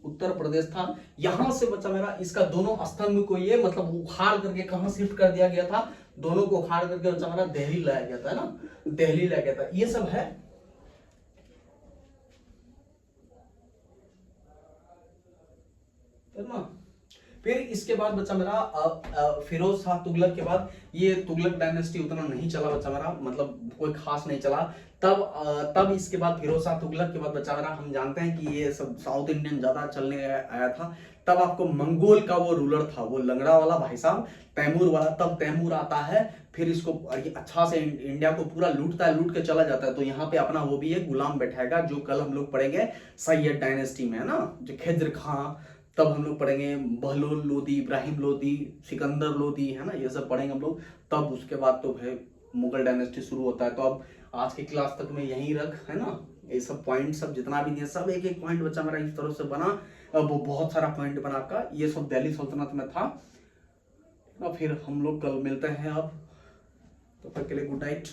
उत्तर प्रदेश था। यहां से बच्चा मेरा इसका दोनों स्तंभ को ये मतलब उखाड़ करके कहां शिफ्ट कर दिया गया था, दोनों को उखाड़ करके बच्चा मेरा दिल्ली लाया गया था, है ना, दिल्ली लाया गया था। ये सब है ना। फिर इसके बाद बच्चा मेरा फिरोज शाह तुगलक के बाद ये तुगलक डायनेस्टी उतना नहीं चला बच्चा मेरा, मतलब कोई खास नहीं चला। तब इसके बाद फिरोज शाह तुगलक के बाद बच्चा मेरा हम जानते हैं कि ये सब साउथ इंडियन ज्यादा चलने आया था। तब आपको मंगोल का वो रूलर था, वो लंगड़ा वाला भाई साहब, तैमूर वाला। तब तैमूर आता है, फिर इसको अच्छा से इंडिया को पूरा लूटता है, लूट के चला जाता है। तो यहाँ पे अपना वो भी एक गुलाम बैठाएगा, जो कल हम लोग पढ़ेंगे सैयद डायनेस्टी में, है ना, जो खिज्र खां। तब हम लोग पढ़ेंगे बहलोल लोदी, इब्राहिम लोदी, सिकंदर लोदी, है ना, ये सब पढ़ेंगे हम लोग। तब उसके बाद तो भाई मुगल डायनेस्टी शुरू होता है। तो अब आज की क्लास तक में यहीं रख, है ना, ये सब पॉइंट सब जितना भी दिया सब एक एक पॉइंट बच्चा मेरा इस तरह से बना। अब वो बहुत सारा पॉइंट बना आपका, ये सब दिल्ली सल्तनत में था। फिर हम लोग कल मिलते हैं। अब तब तक के लिए गुड नाइट।